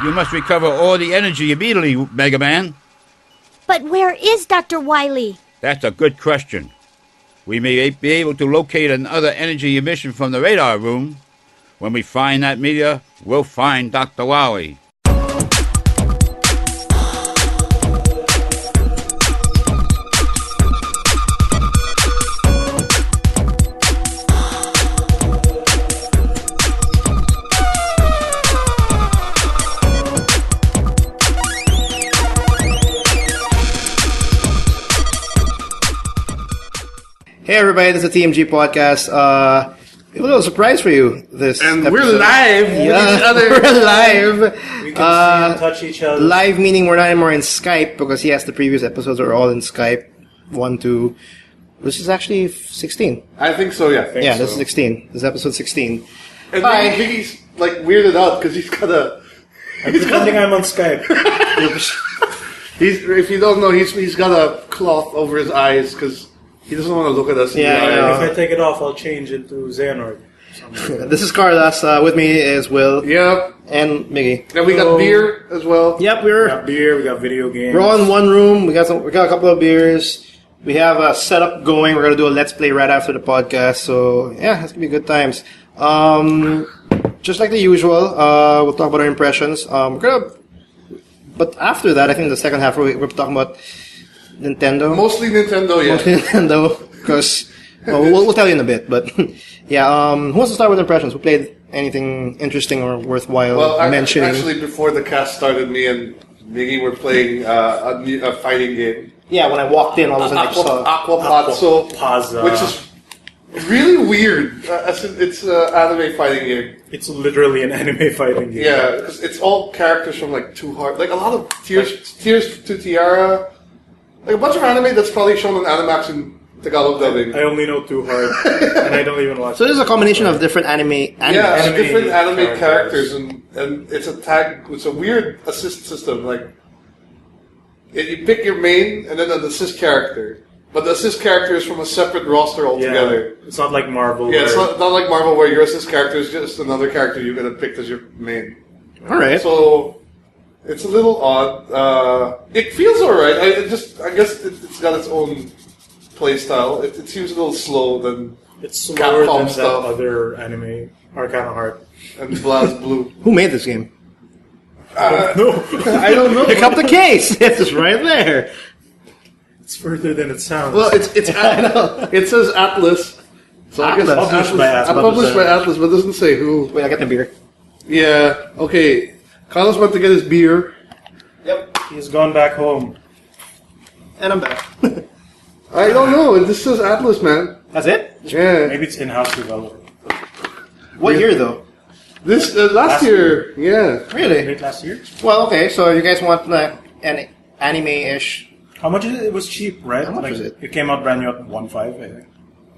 You must recover all the energy immediately, Mega Man. But where is Dr. Wily? That's a good question. We may be able to locate another energy emission from the radar room. When we find that meteor, we'll find Dr. Wily. Hey everybody, this is the TMG podcast. A little surprise for you this and episode. We're live with each other. We're live. We can see and touch each other. Live meaning we're not anymore in Skype because yes, the previous episodes are all in Skype. 1, 2. This is actually 16. I think so, yeah. This is 16. This is episode 16. And Hi. Mickey's like weirded out because he's got a. I'm pretending I'm on Skype. If you don't know, he's got a cloth over his eyes because he doesn't want to look at us. Yeah, in the eye. If I take it off, I'll change into Xehanort. This is Carlos. With me is Will. Yep. And Miggy. And we got beer as well. Yep, We got beer, we got video games. we're all in one room. We got a couple of beers. We have a setup going. We're gonna do a let's play right after the podcast. So yeah, it's gonna be good times. Just like the usual, we'll talk about our impressions. But after that, I think the second half we're talking about Nintendo. Mostly Nintendo, yeah. Mostly Nintendo, because we'll tell you in a bit. But yeah, who wants to start with impressions? Who played anything interesting or worthwhile mentioning? Actually, before the cast started, me and Miggy were playing a fighting game. Yeah, when I walked in, all of a sudden I saw Aqua Pazza. which is really weird. It's an anime fighting game. It's literally an anime fighting game. Yeah, because it's all characters from like Two Heart, like a lot of Tears to Tiara, like a bunch of anime that's probably shown on Animax in Tagalog dubbing. I only know Too Hard, and I don't even watch So there's a combination of different anime. Yeah, anime different anime characters. characters, and it's a tag. It's a weird assist system. Like you pick your main and then an assist character, but the assist character is from a separate roster altogether. Yeah, it's not like Marvel. Yeah, it's not like Marvel where your assist character is just another character you're gonna pick as your main. All right. So it's a little odd. It feels alright. I guess it's got its own play style. It seems a little slow than It's slower Capcom than stuff. that other anime, Arcana Heart. and Blaz Blue. Who made this game? No, I don't know. Pick up the case. It's just right there. it's further than it sounds. Well, it says Atlas. So I guess Atlas. Published by Atlas. Published by Atlas, but it doesn't say who. Wait, I got the beer. Yeah. Okay. Carlos went to get his beer. Yep. He's gone back home. And I'm back. I don't know. This says Atlas, man. That's it? Yeah. Maybe it's in-house development. What year, though? This last year. Yeah. Really? Late last year. Well, okay, so you guys want an anime-ish How much is it? It was cheap, right? How much was it? It came out brand new at 1.5, I think.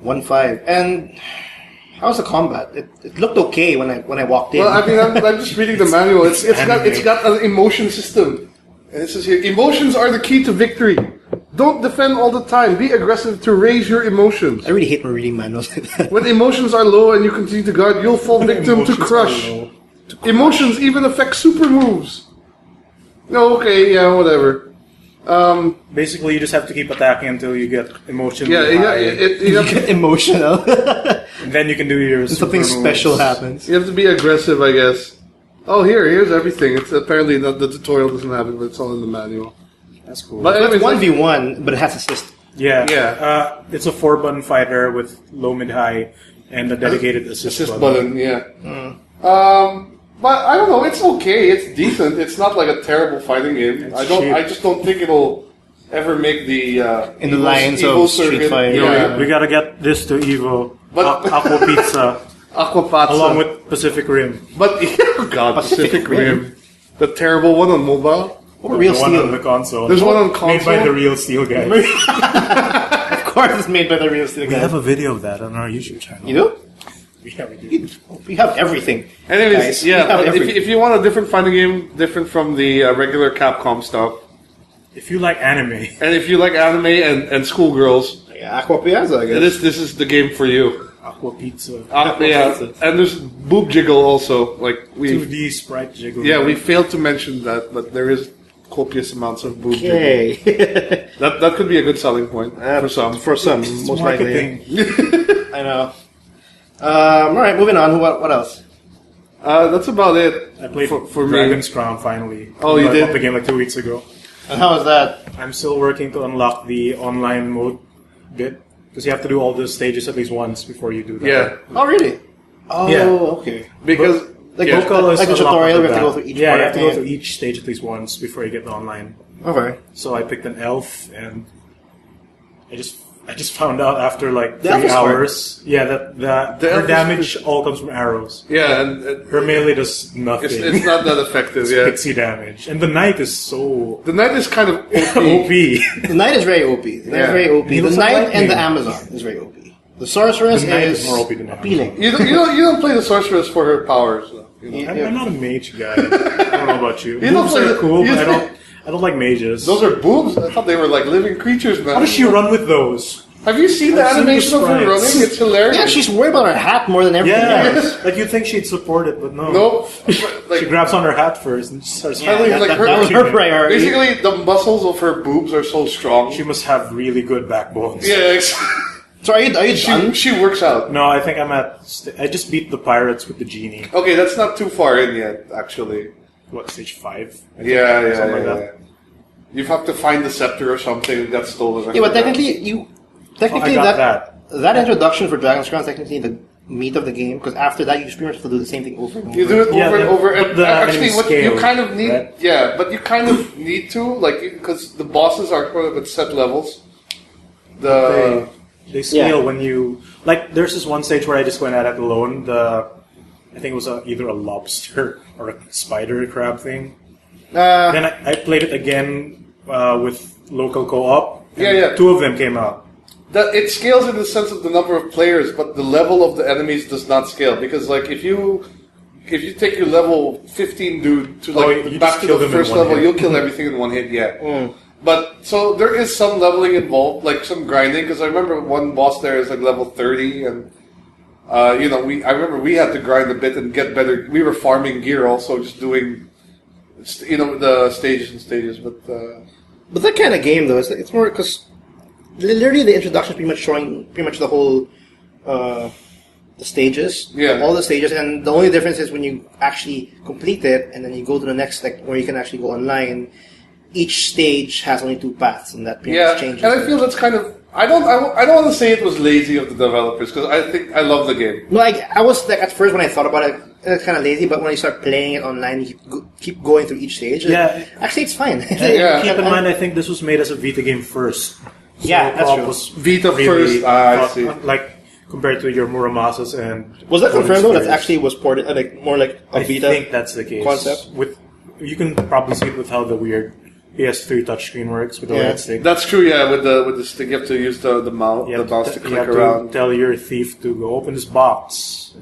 1.5. And how's the combat? It looked okay when I walked in. Well, I mean, I'm just reading the manual. It's got an emotion system, and it says here: emotions are the key to victory. Don't defend all the time. Be aggressive to raise your emotions. I really hate when reading manuals like that. When emotions are low and you continue to guard, you'll fall victim to crush. Emotions even affect super moves. No, okay, yeah, whatever. Basically, you just have to keep attacking until you get emotionally Yeah, high, you have to, Emotional. and then you can do your Something super special moves. happens. you have to be aggressive, I guess. Oh, here's everything. It's apparently the tutorial doesn't have it, but it's all in the manual. That's cool. But It's anyways, 1v1, but it has assist. yeah, Yeah. it's a 4-button fighter with low, mid, high, and a dedicated assist button, yeah. But I don't know. It's okay. It's decent. It's not like a terrible fighting game. I just don't think it'll ever make the In the Evo- lines Evo of Street circuit. Fighter. Yeah. We gotta get this to Evo. But- Aqua Pizza, Aqua Pazza. along with Pacific Rim. But oh God, Pacific Rim, the terrible one on mobile. Or Real The one on the Steel. console. There's one on Made by console? the Real Steel guys. Of course it's made by the Real Steel We guy. have a video of that on our YouTube channel. You do? Yeah, we do. We have everything. Anyways, Guys, we yeah. have But everything. if you want a different fighting game, different from the regular Capcom stuff, If you like anime, and if you like anime and schoolgirls, Yeah, Aqua Pazza, I guess. this is the game for you. Aqua Pizza. And there's boob jiggle also. Like 2D sprite jiggle. Yeah, we failed to mention that, but there is copious amounts of boob jiggle. Okay. That could be a good selling point for some. For some, It's most marketing. likely. I know. All right, moving on. What else? That's about it. I played for me. Dragon's Crown finally. Oh, you I did? bought the game like 2 weeks ago. And how was that? I'm still working to unlock the online mode bit because you have to do all the stages at least once before you do that. Yeah, Oh, really? Oh, Yeah. okay. because Like yeah. Local is Like the unlocked tutorial, with we have to that. go through each Yeah, part, you have to I go think. through each stage at least once before you get the online. Okay. So I picked an elf, and I just found out after like The elf 3 is hard. hours. Yeah, that The her elf is- damage all comes from arrows. yeah, and Her melee does nothing. it's not that effective. It's Yeah, pixie damage, and the knight is so the knight is kind of OP. The knight is very OP. The knight is very OP. He The looks like knight and lightning. the Amazon is very OP. The sorceress The knight is is more OP than the appealing. you don't play the sorceress for her powers. Though, you know? Yeah. I'm not a mage guy. I don't know about you. You don't Boobs play are the- cool, you but say- I don't like mages. Those are boobs. I thought they were like living creatures, man. How does she run with those? Have you seen the I've seen the animation of her sprites. running? It's hilarious. Yeah, she's worried about her hat more than everything Yeah, else. like you'd think she'd support it, but no. Nope. Like, She grabs on her hat first and starts. Yeah, Like, that, her- that was her priority. basically, the muscles of her boobs are so strong. She must have really good backbones. Yeah, So are you done? she works out. No, I think I'm at. I just beat the pirates with the genie. Okay, that's not too far in yet, actually. What, stage 5? Yeah. Something like that. You have to find the scepter or something that got stolen. Yeah, but technically, I got that introduction for Dragon's Crown is technically the meat of the game, because after that you just pretty much have to do the same thing over and over. You do it Yeah, over and the- over, but and the actually, enemy what you scale, kind of need, right? yeah, but you kind of need to, like, because the bosses are kind of at set levels. They scale Yeah. when you like. There's this one stage where I just went at it alone. I think it was either a lobster or a spider crab thing. Then I played it again with local co-op. and Yeah. 2 of them came out. It scales in the sense of the number of players, but the level of the enemies does not scale, because, like, if you take your level 15 dude to, like, you back just to kill the them in first one level, hit. you'll kill everything in one hit, yeah. But, so there is some leveling involved, like some grinding, because I remember one boss there is like level 30, and, I remember we had to grind a bit and get better. We were farming gear also, just doing, the stages and stages, but that kind of game though, it's more because literally the introduction is pretty much showing pretty much the whole the stages, Yeah. all the stages, and the only difference is when you actually complete it and then you go to the next, like, where you can actually go online. Each stage has only 2 paths, and that pretty yeah, much changes. and I feel that's kind of, I don't want to say it was lazy of the developers, because I think I love the game. No, like, I was like, at first when I thought about it, it's kind of lazy, but when you start playing it online, you keep going through each stage. Yeah. Actually, it's fine. Yeah. Keep in mind, I think this was made as a Vita game first. So Yeah, that's co-op true. was Vita first, I see. Like compared to your Muramasas and. Was that confirmed though? That Experience. actually was ported, like, more like a I Vita think that's the case. concept? You can probably see it with how the weird PS3 touchscreen works with the Yeah. red stick. That's true, yeah. With the stick, you have to use the mouse, You the have mouse to you click have around. to tell your thief to go open this box.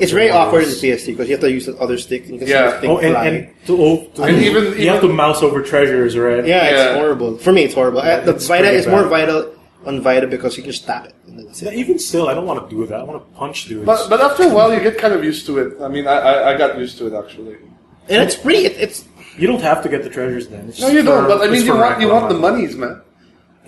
It's very awkward in the PS3 because you have to use the other stick. And you can Yeah. see the thing Oh, fly. and to And even you have to mouse over treasures, right? Yeah, it's Yeah. horrible. For me, it's horrible. The it's Vita pretty is more bad. vital on Vita because you can just tap it. And that's Yeah, it. even still, I don't want to do that. I want to punch dudes. But after a while, you get kind of used to it. I mean, I got used to it actually. And it's pretty. It's you don't have to get the treasures then. It's No, you for- don't. But I it's mean, for you want the Ragnarok. monies, man.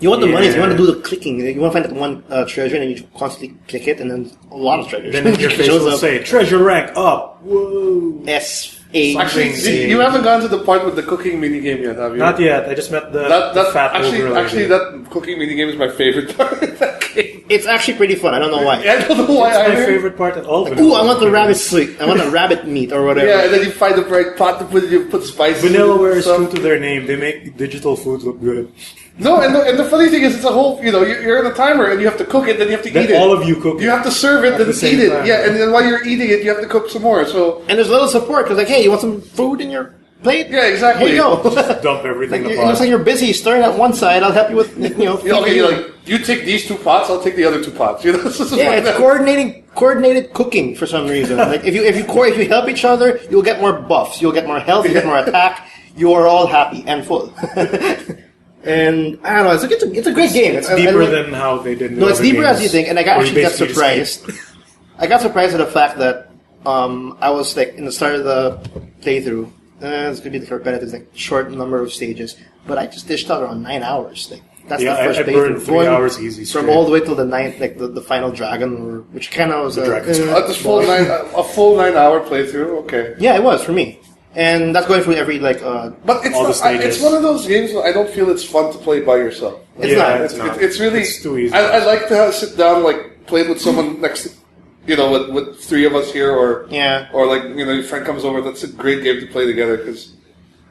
you want the money. Yeah. You want to do the clicking. You want to find that one treasure, and you constantly click it, and then a lot of treasures. Then your face shows will up. say treasure rank up. Whoa. S8. Actually, Something- you haven't gone to the part with the cooking minigame yet, have you? Not yet. I just met the That fat actually, ogre lady. actually, that cooking minigame is my favorite part of that game. It's actually pretty fun. I don't know why. I don't know why It's my either. favorite part at all. Ooh, I want the rabbit sweet. I want the rabbit meat or whatever. Yeah, and then you find the right pot to put spices. Vanillaware and is stuff. true to their name. They make digital food look good. No, and the funny thing is, it's a whole. You're on a timer, and you have to cook it, then you have to Then eat it. all of you cook You it have to serve it, at then the same eat it. time. Yeah, and then while you're eating it, you have to cook some more. So And there's a little support because, like, hey, you want some food in your plate? yeah, exactly. Here you go. dump everything Like, in it the looks pot. like you're busy stirring at one side. I'll help you with, Yeah, okay, you're like you take these 2 pots, I'll take the other 2 pots. You know, it's just yeah, like it's that. coordinated cooking for some reason. Like if you help each other, you'll get more buffs, you'll get more health, you get more attack. You are all happy and full. And I don't know, it's a great game. It's deeper than how they did. No, it's deeper as you think, and I actually got surprised. I got surprised at the fact that I was like in the start of the playthrough. It's gonna be the repetitive, like short number of stages, but I just dished out around 9 hours. Like that's the first I playthrough. burned 3 hours easy straight. From all the way till the ninth, like the final dragon, which kind of was a full 9 hour playthrough. Okay. Yeah, it was for me, and that's going through every like. But it's one of those games where I don't feel it's fun to play by yourself. It's not. It's really. It's too easy. I like to sit down, like play it with someone next to. With three of us here, or like your friend comes over. That's a great game to play together because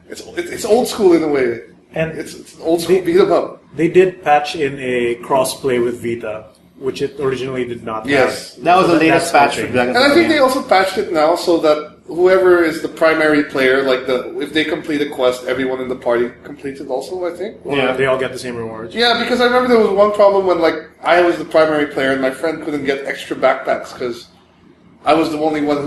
it's old school in a way, and it's an old school beat 'em up. They did patch in a cross-play with Vita, which it originally did not. Yes, that was the latest patch for Dragon. And I think they also patched it now so that whoever is the primary player, if they complete a quest, everyone in the party completes it also, I think. Yeah, they all get the same rewards. Yeah, because I remember there was one problem when I was the primary player and my friend couldn't get extra backpacks because I was the only one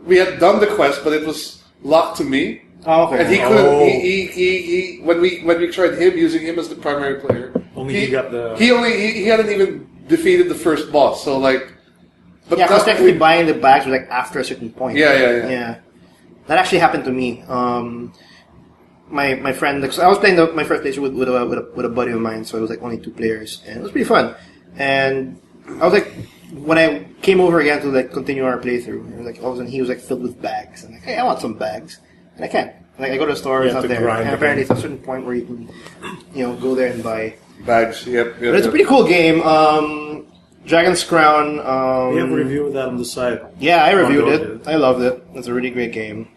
we had done the quest, but it was locked to me. Oh, okay. And he couldn't. He when we tried using him as the primary player, he got the. He hadn't even defeated the first boss, so But because technically buying the bags was after a certain point. Yeah. That actually happened to me. My friend, because I was playing my first playthrough with a buddy of mine, so it was only 2 players, and it was pretty fun. And I was when I came over again to continue our playthrough, all of a sudden he was filled with bags. I'm hey, I want some bags, and I can't. I go to the store, it's not there. And apparently, it's a certain point where you can, go there and buy bags. Yep. But it's a pretty cool game. Dragon's Crown. We have a review of that on the site. Yeah, I reviewed it. I loved it. It's a really great game.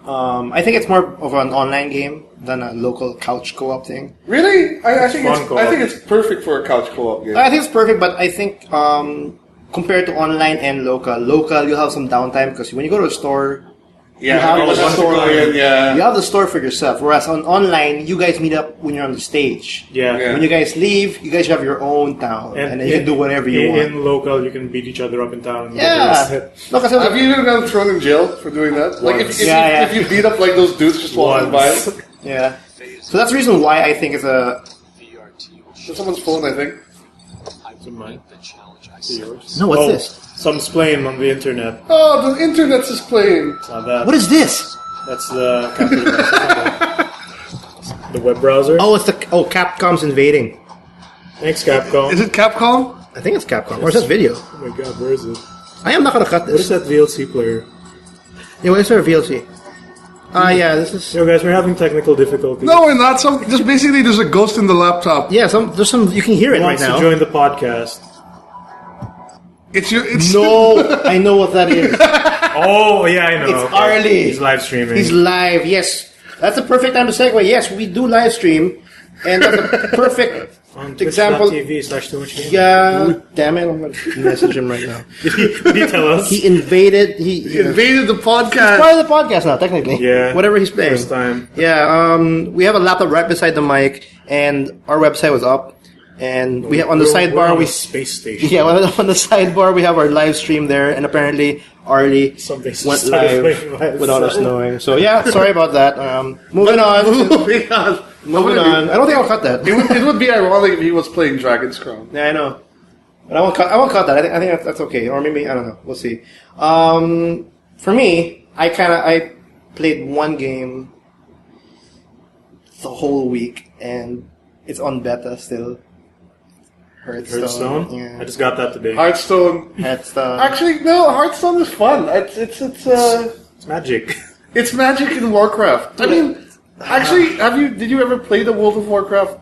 I think it's more of an online game than a local couch co-op thing. Really? I think it's perfect for a couch co-op game. I think it's perfect, but I think compared to online and local, you have some downtime because when you go to a store, you have the store for yourself. Whereas on online, you guys meet up when you're on the stage. Yeah. When you guys leave, you guys have your own town, and then you can do whatever you want. In local, you can beat each other up in town. Have you even gotten thrown in jail for doing that? If you beat up those dudes just walking by. Yeah. So that's the reason why I think it's a. It's someone's phone, I think. Is it mine? Yours? No, what's this? Someone's playing on the internet. Oh, the internet's just playing. It's not that. What is this? That's the the web browser. Oh, it's Capcom's invading. Thanks, Capcom. Is it Capcom? I think it's Capcom. Or is that video? Oh my god, where is it? I am not gonna cut this. What is that VLC player? Yeah, what is our VLC? This is. Yo, guys, we're having technical difficulties. No, we're not. Just basically, there's a ghost in the laptop. Yeah, there's some. You can hear it right now. Wants to join the podcast. I know what that is. Oh, yeah, I know. It's Arlie. He's live streaming. He's live, yes. That's a perfect time to segue. Yes, we do live stream, and that's a perfect example. Twitch.tv/toomuchgaming. Yeah, damn it, I'm going to message him right now. Did he tell us? He invaded. He invaded the podcast. He's part of the podcast now, technically. Yeah. Whatever he's playing. First time. Yeah, we have a laptop right beside the mic, and our website was up. And we have on the sidebar space station. Yeah, on the sidebar we have our live stream there, and apparently Arlie went live without us knowing. So yeah, sorry about that. Moving on. Moving on. I don't think I'll cut that. It would be ironic if he was playing Dragon's Crown. Yeah, I know. But I won't cut that. I think that's okay. Or maybe I don't know. We'll see. For me, I played one game the whole week, and it's on beta still. Hearthstone? Yeah. I just got that today. Hearthstone. Actually, no, Hearthstone is fun. It's magic. It's magic in Warcraft. I mean, actually, did you ever play the World of Warcraft?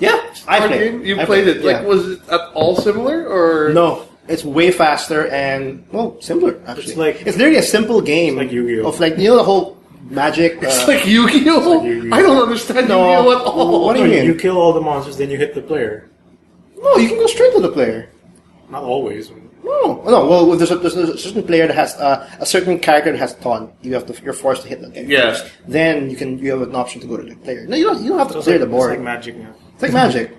Yeah, I played. Game? You played it. Yeah. Was it at all similar, or no? It's way faster and simpler. Actually, it's literally a simple game. It's like Yu-Gi-Oh. Of the whole magic. It's like Yu-Gi-Oh. I don't understand Yu-Gi-Oh at all. What do you mean? You kill all the monsters, then you hit the player. No, you can go straight to the player. Not always. No. Well, there's a certain player that has a certain character that has taunt. You're forced to hit the guy first. Then you have an option to go to the player. No, you don't have to clear the board. It's like magic now. It's like magic.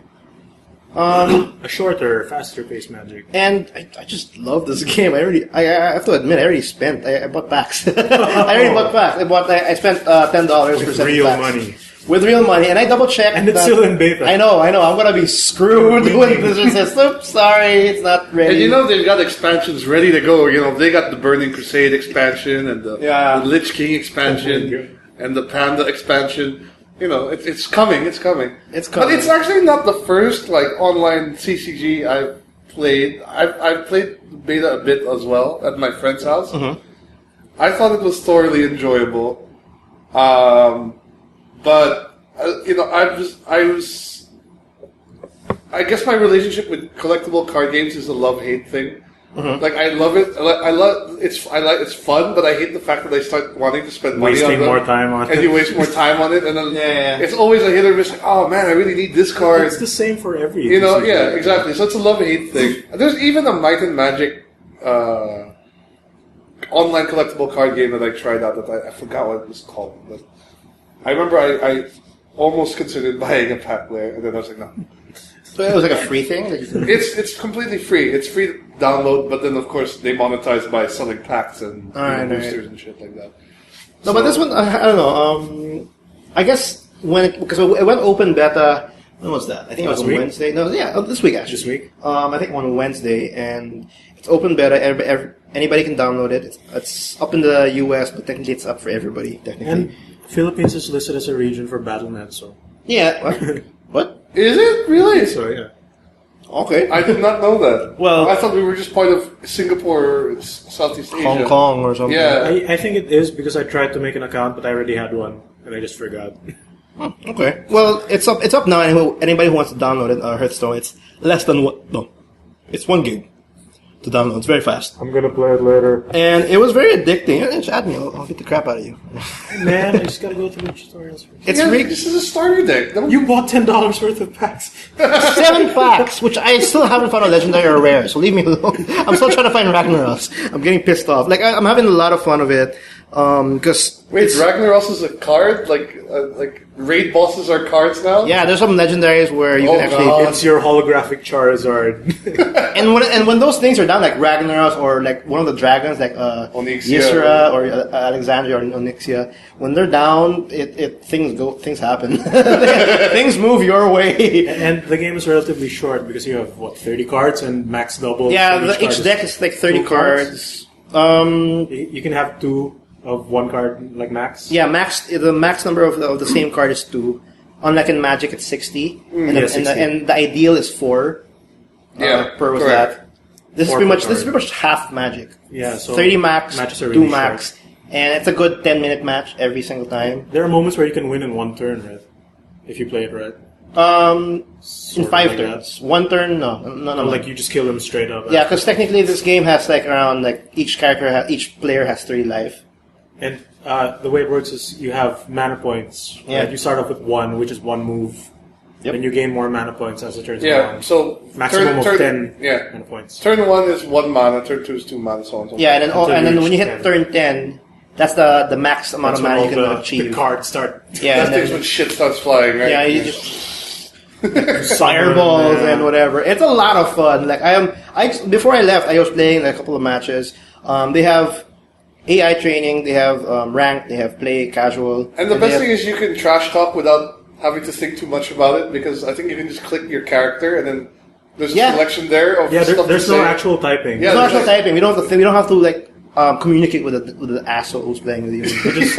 A shorter, faster paced magic. And I just love this game. I have to admit, I already spent. I bought packs. I already bought packs. I spent $10 for 7 real packs. money. with real money, and I double checked. And it's still in beta. I know. I'm gonna be screwed when Blizzard says, "Oops, sorry, it's not ready." And you know they've got expansions ready to go. You know they got the Burning Crusade expansion and the Lich King expansion and the Panda expansion. You know it's coming. It's coming. But it's actually not the first like online CCG I've played. I've played beta a bit as well at my friend's house. Mm-hmm. I thought it was thoroughly enjoyable. But you know, I guess my relationship with collectible card games is a love-hate thing. Mm-hmm. Like I love it. It's fun, but I hate the fact that I start wanting to spend money on them. More time on it. And you waste more time on it, and then it's always a hit or miss. Like, oh man, I really need this card. It's the same for every. You know, exactly. So it's a love-hate thing. There's even a Might and Magic online collectible card game that I tried out that I forgot what it was called, but I remember I almost considered buying a pack there, and then I was like, no. So it was like a free thing? It's completely free. It's free to download, but then of course they monetize by selling packs and boosters and shit like that. No, but this one, I don't know. I guess because it went open beta. When was that? I think it was on Wednesday. No, this week actually. This week? I think on Wednesday, and it's open beta. Anybody can download it. It's up in the US, but technically it's up for everybody. Technically, and Philippines is listed as a region for Battle.net, so what? Is it really? So yeah. Okay, I did not know that. Well, I thought we were just part of Singapore, or Southeast Asia, Hong Kong, or something. Yeah, I think it is because I tried to make an account, but I already had one and I just forgot. Okay. Well, it's up now. Anybody who wants to download it, Hearthstone, it's less than it's 1 gig to download. It's very fast. I'm gonna play it later. And it was very addicting. Just add me. I'll get the crap out of you. Man, I just gotta go through the tutorials first. this is a starter deck. You bought $10 worth of packs. 7 packs, which I still haven't found a legendary or rare. So leave me alone. I'm still trying to find Ragnaros. I'm getting pissed off. Like I'm having a lot of fun of it. Because wait, Ragnaros is a card? Like raid bosses are cards now? Yeah, there's some legendaries where you can actually. It's your holographic Charizard. and when those things are down, like Ragnaros or like one of the dragons, like Ysera or Alexandria or Onyxia, when they're down, things happen. Things move your way. And the game is relatively short because you have 30 cards and max double. Yeah, each deck is like 30 cards. You can have 2 of 1 card, like max. Yeah, the max number of the same card is 2. Unlike in Magic, it's 60, and the ideal is 4. Per was that. This is pretty much half Magic. Yeah, so 30 max, really 2 max, short. And it's a good 10-minute match every single time. There are moments where you can win in 1 turn, right? If you play it right. In 5 turns. 1 turn, no. Like you just kill them straight up. Yeah, because technically this game has around each player has 3 life. And the way it works is you have mana points. Yeah. Right? You start off with 1, which is 1 move. Yep. And you gain more mana points as it turns along. Yeah, so maximum of 10 mana points. Turn 1 is 1 mana, turn 2 is 2 mana, so on and so forth. Yeah, and then when you hit turn 10, that's the max amount of mana you can achieve. The cards start. Yeah, that's when shit starts flying, right? Yeah, you just fireballs and whatever. It's a lot of fun. Before I left, I was playing a couple of matches. They have AI training, they have ranked, they have play, casual. And the best thing is you can trash talk without having to think too much about it, because I think you can just click your character and then there's a selection there of stuff there's no actual typing. Yeah, there's no actual typing. We don't have to communicate with the asshole who's playing with you. Just,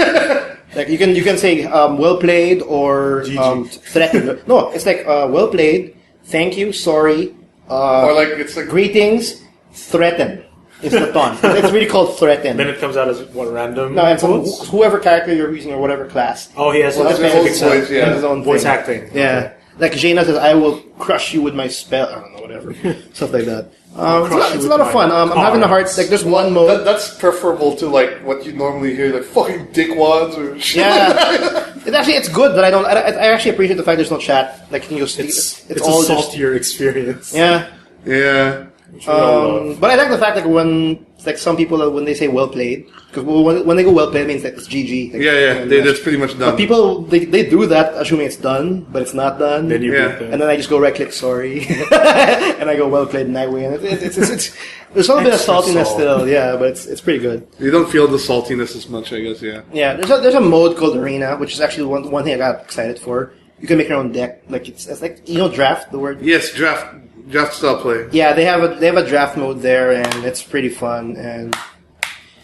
you can say well played or threaten. No, it's well played, thank you, sorry, or it's greetings, threaten. It's the taunt. It's really called threaten. Then it comes out as random. No, and so whoever character you're using or whatever class. Oh, he has his own voice acting. Yeah. Okay. Like Jaina says, I will crush you with my spell. I don't know, whatever. Stuff like that. It's a lot of fun. I'm having a hard... there's one mode... That's preferable to what you normally hear, fucking dickwads or shit. Yeah. It's good, but I actually appreciate the fact there's no chat. You can just... It's all a saltier experience. Yeah. Yeah. But I like the fact that when some people when they say well played, because when they go well played, it means like it's GG. Like, that's pretty much done. But people they do that assuming it's done, but it's not done. Then you and then I just go right click sorry, and I go well played and I win. It's there's a little bit of saltiness still, but it's pretty good. You don't feel the saltiness as much, I guess. Yeah. There's a mode called Arena, which is actually one thing I got excited for. You can make your own deck, like it's like draft the word. Yes, draft style play. Yeah, they have a draft mode there, and it's pretty fun. And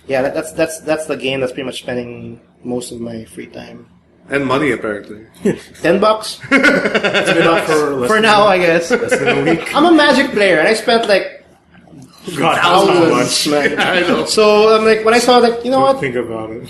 yeah, that's the game that's pretty much spending most of my free time. And money, apparently. $10. That's enough for now, I guess. Less than a week. I'm a Magic player, and I spent like God, thousands, man. I know. So I'm like, when I saw like, you know what? Think about it.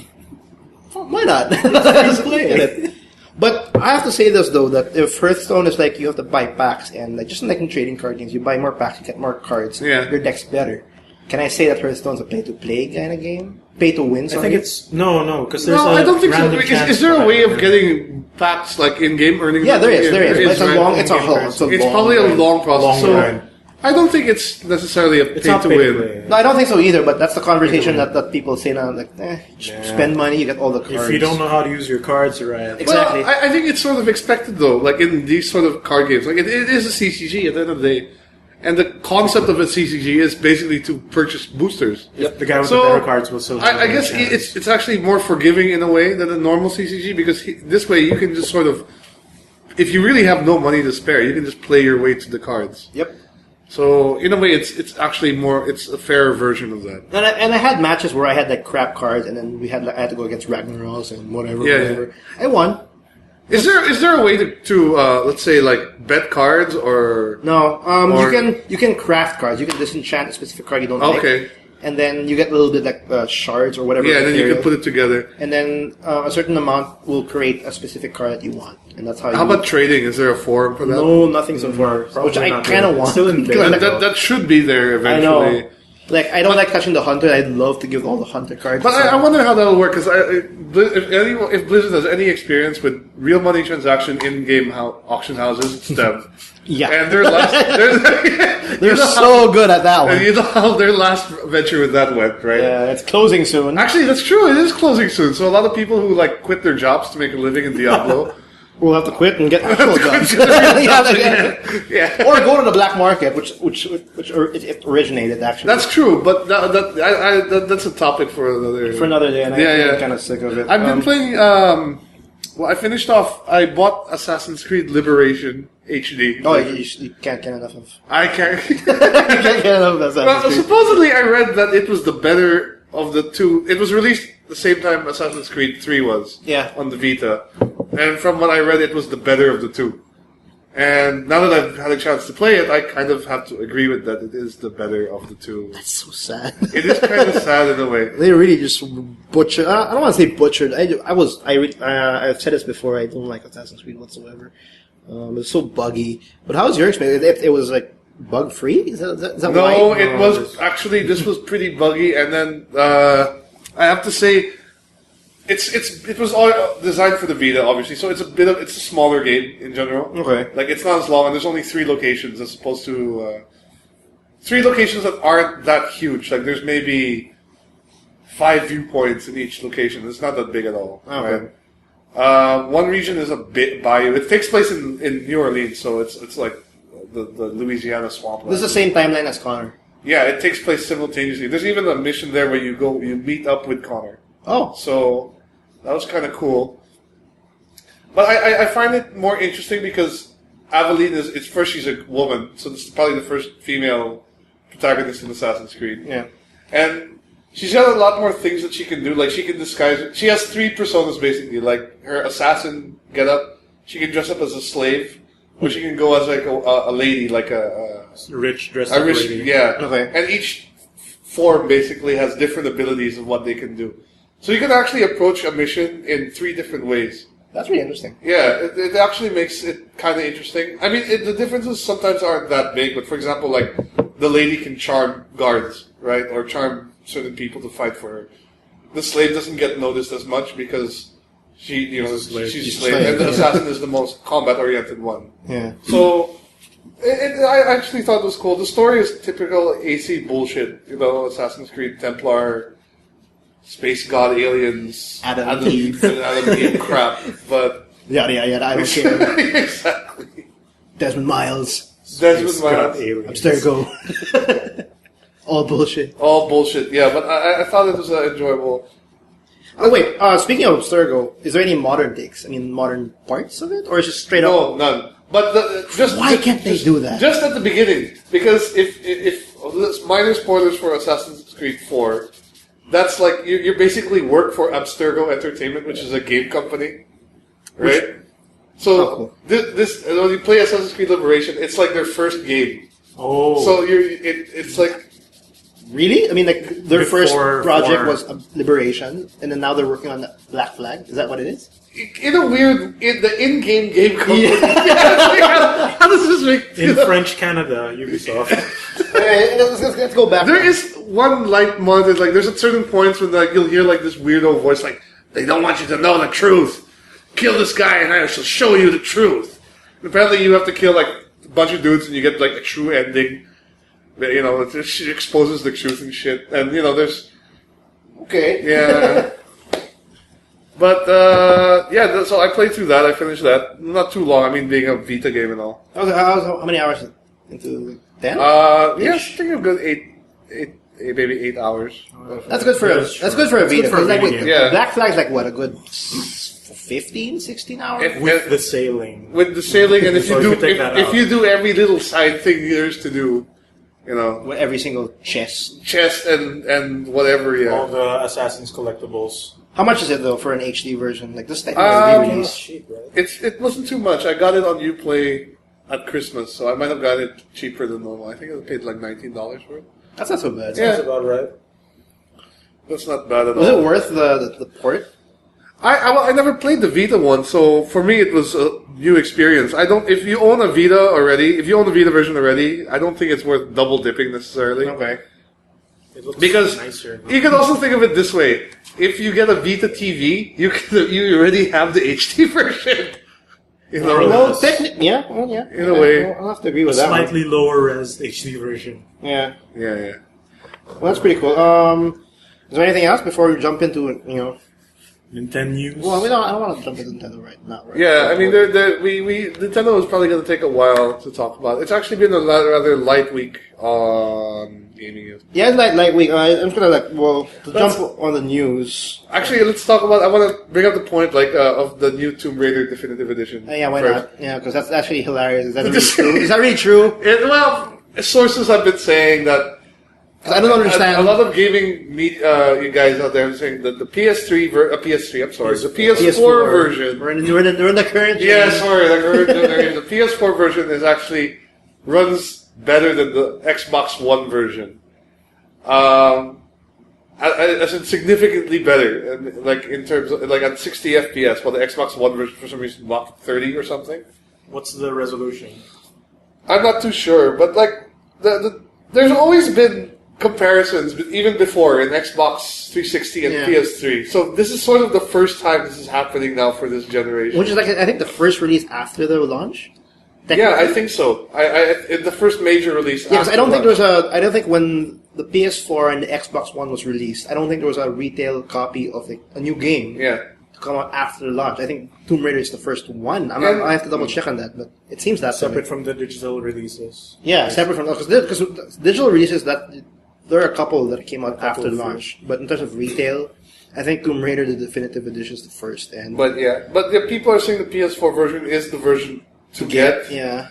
Why not? Let's play it. But I have to say this though, that if Hearthstone is like you have to buy packs, and like just like in trading card games, you buy more packs, you get more cards. Yeah. Your deck's better. Can I say that Hearthstone's a pay-to-play kind of game? Pay-to-win, sorry? I think it's no, because there's I don't think so. random chance Is there a for way that. of getting packs like in-game earnings? Yeah, there is. But it's a right? long, it's a whole, It's probably a long process. Long run. I don't think it's necessarily a It's not pay-to-win. No, I don't think so either, but that's the conversation that people say now, like, spend money, you get all the cards. If you don't know how to use your cards right, Exactly. Well, I think it's sort of expected though, like in these sort of card games. Like it is a CCG at the end of the day. And the concept of a CCG is basically to purchase boosters. Yep. The guy with the better cards will still. I guess it's actually more forgiving in a way than a normal CCG because this way you can just sort of, if you really have no money to spare, you can just play your way to the cards. Yep. So in a way, it's actually it's a fairer version of that. And I had matches where I had like crap cards, and then I had to go against Ragnaros and whatever. Yeah. I won. Is there a way to let's say like bet cards or no? You can craft cards. You can disenchant a specific card you don't like. And then you get a little bit like shards or whatever. Yeah, and then you can put it together. And then a certain amount will create a specific card that you want, and that's how. How about trading? Is there a forum for that? No, nothing so far. Which I kind of want. Still in that should be there eventually. I know. Like I don't like touching the hunter. I'd love to give all the hunter cards. But I wonder how that'll work because if Blizzard has any experience with real money transaction in-game auction houses, it's them. Yeah, and they're so good at that one. And you know how their last venture with that went, right? Yeah, it's closing soon. Actually, that's true. It is closing soon. So a lot of people who like quit their jobs to make a living in Diablo will have to quit and get actual jobs. Yeah. Or go to the black market, which it originated actually. That's true, but that's a topic for another day. And I'm kind of sick of it. I've been playing. I finished off. I bought Assassin's Creed Liberation HD. Oh, you can't get enough of. I can't. You can't get enough of Assassin's Creed. Supposedly, I read that it was the better of the two. It was released the same time Assassin's Creed 3 was. Yeah. On the Vita, and from what I read, it was the better of the two. And now that I've had a chance to play it, I kind of have to agree with that. It is the better of the two. That's so sad. It is kind of sad in a way. They really just butchered. I don't want to say butchered. I've said this before. I don't like Assassin's Creed whatsoever. It's so buggy. But how was your experience? It was like bug free. Is that no, why? It was actually this was pretty buggy, and then I have to say. It was all designed for the Vita, obviously. So it's a smaller game in general. Okay. Like it's not as long, and there's only 3 locations as opposed to 3 locations that aren't that huge. Like there's maybe 5 viewpoints in each location. It's not that big at all. Okay. Right? One region is a bit bayou. It takes place in New Orleans, so it's like the Louisiana swampland. This is the same timeline as Connor. Yeah, it takes place simultaneously. There's even a mission there where you meet up with Connor. Oh. So that was kind of cool. But I find it more interesting because Aveline it's first she's a woman, so this is probably the first female protagonist in Assassin's Creed. Yeah. And she's got a lot more things that she can do. Like she can disguise. She has 3 personas basically. Like her assassin getup. She can dress up as a slave, or she can go as like a lady, like a rich dressed up lady. Yeah. Okay. And each form basically has different abilities of what they can do. So you can actually approach a mission in 3 different ways. That's really interesting. Yeah, it actually makes it kind of interesting. I mean, the differences sometimes aren't that big, but for example, like, the lady can charm guards, right? Or charm certain people to fight for her. The slave doesn't get noticed as much because she's a slave. And the assassin is the most combat-oriented one. Yeah. So, I actually thought it was cool. The story is typical AC bullshit. Assassin's Creed, Templar, space god aliens, Adam Eve. Adam Eve crap. But Yada, yada, I don't care. exactly. Desmond Miles. Desmond Miles. Abstergo. All bullshit. All bullshit, yeah, but I thought it was enjoyable. Oh, wait, speaking of Abstergo, is there any modern takes? I mean, modern parts of it? Or is it straight up? No, none. But Why can't they do that? Just at the beginning. Because if minor spoilers for Assassin's Creed 4, that's like, you basically work for Abstergo Entertainment, which is a game company. Right? So, this when you play Assassin's Creed Liberation, it's like their first game. Oh. So it's like... Really? I mean, like, their first Before project 4. was Liberation, and then now they're working on the Black Flag? Is that what it is? In a weird... the in-game game company. How does this make... In French Canada, Ubisoft. Let's go back. There is one light monitor, like, there's at certain points when like, you'll hear like this weirdo voice like, they don't want you to know the truth. Kill this guy and I shall show you the truth. And apparently you have to kill like a bunch of dudes and you get like a true ending. It just exposes the truth and shit. And there's... Okay. Yeah. But, so I played through that, I finished that. Not too long, I mean, being a Vita game and all. How many hours into 10? Yeah, I think a good 8, maybe 8 hours. That's good for a Vita. for a Like, Vita game. Yeah. Black Flag's like what, a good 15, 16 hours? With the sailing. With the sailing, and if So you if you take that if out. you do every little side thing there's to do, With every single chest. chest and whatever, yeah. All the Assassin's collectibles. How much is it though for an HD version? Like this technically re-release. Cheap, right? It wasn't too much. I got it on Uplay at Christmas, so I might have got it cheaper than normal. I think I paid like $19 for it. That's not so bad. Yeah. That's about right. That's not bad at Was all. it worth the port? I never played the Vita one, so for me it was a new experience. If you own a Vita already, if you own the Vita version already, I don't think it's worth double dipping necessarily. Okay. It looks Because nicer. you can also think of it this way: if you get a Vita TV, you already have the HD version. Well, technically, yeah. Well, yeah. In a way. I'll have to agree with that one. Slightly lower res HD version. Yeah. Yeah. Well, that's pretty cool. Is there anything else before we jump into Nintendo news. Well, I don't want to jump into Nintendo right now. Right? Yeah, I mean, Nintendo is probably going to take a while to talk about. It's actually been a rather light week on gaming. Yeah, it's like week. I'm just gonna jump on the news. Actually, let's talk about. I want to bring up the point of the new Tomb Raider Definitive Edition. Yeah, why first. not? Yeah, because that's actually hilarious. Is that really true? Is that really true? Sources have been saying that. 'Cause I don't understand. A lot of gaming you guys out there are saying that the PS4 version. We're in the current. Yeah, gen. sorry, the PS4 version runs better than the Xbox One version. As in significantly better, and like in terms of like at 60 FPS, while the Xbox One version for some reason blocked 30 or something. What's the resolution? I'm not too sure, but like there's always been comparisons, even before in Xbox 360 and PS3. So this is sort of the first time this is happening now for this generation. Which is like I think the first release after the launch. Yeah, I think so. The first major release. Yeah, because I don't think I don't think when the PS4 and the Xbox One was released, I don't think there was a retail copy of a new game. Yeah. To come out after the launch. I think Tomb Raider is the first one. I have to double check on that, but it seems that Separate from the digital releases. Yeah, separate from because digital releases there are a couple that came out after launch, but in terms of retail, I think Tomb Raider the Definitive Edition is the first. But people are saying the PS4 version is the version to get. Yeah.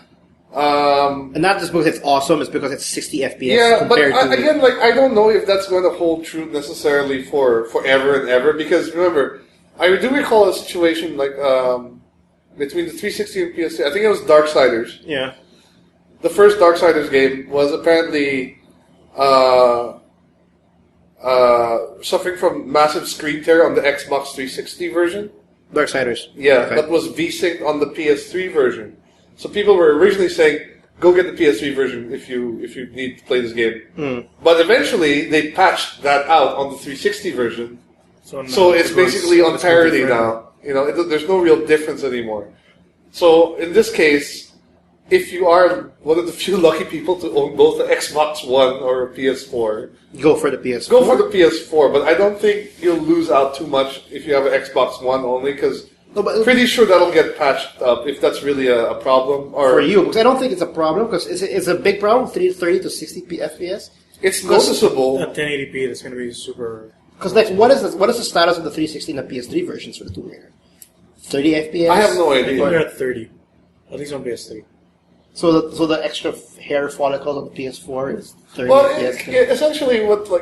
And not just because it's awesome, it's because it's 60 FPS. Yeah, but compared I don't know if that's going to hold true necessarily for forever and ever, because remember, I do recall a situation like between the 360 and PS3. I think it was Darksiders. Yeah. The first Darksiders game was apparently suffering from massive screen tear on the Xbox 360 version. Darksiders. Yeah, Okay. that was V-synced on the PS3 version. So people were originally saying, go get the PS3 version if you need to play this game. But eventually, they patched that out on the 360 version. So it's basically on parity now. There's no real difference anymore. So in this case, if you are one of the few lucky people to own both an Xbox One or a PS4, Go for the PS4. go for the PS4. But I don't think you'll lose out too much if you have an Xbox One only, because No, but pretty sure that'll get patched up if that's really a problem. Or for you, because I don't think it's a problem, because it's a big problem, 30 to 60 FPS. it's noticeable. At 1080p, that's going to be super. Because like, what is the status of the 360 and the PS3 versions for the Tomb Raider? 30 FPS? I have no I think idea. they're at 30. At least on PS3. So the extra hair follicles on the PS4 is 30 Well, FPS. essentially,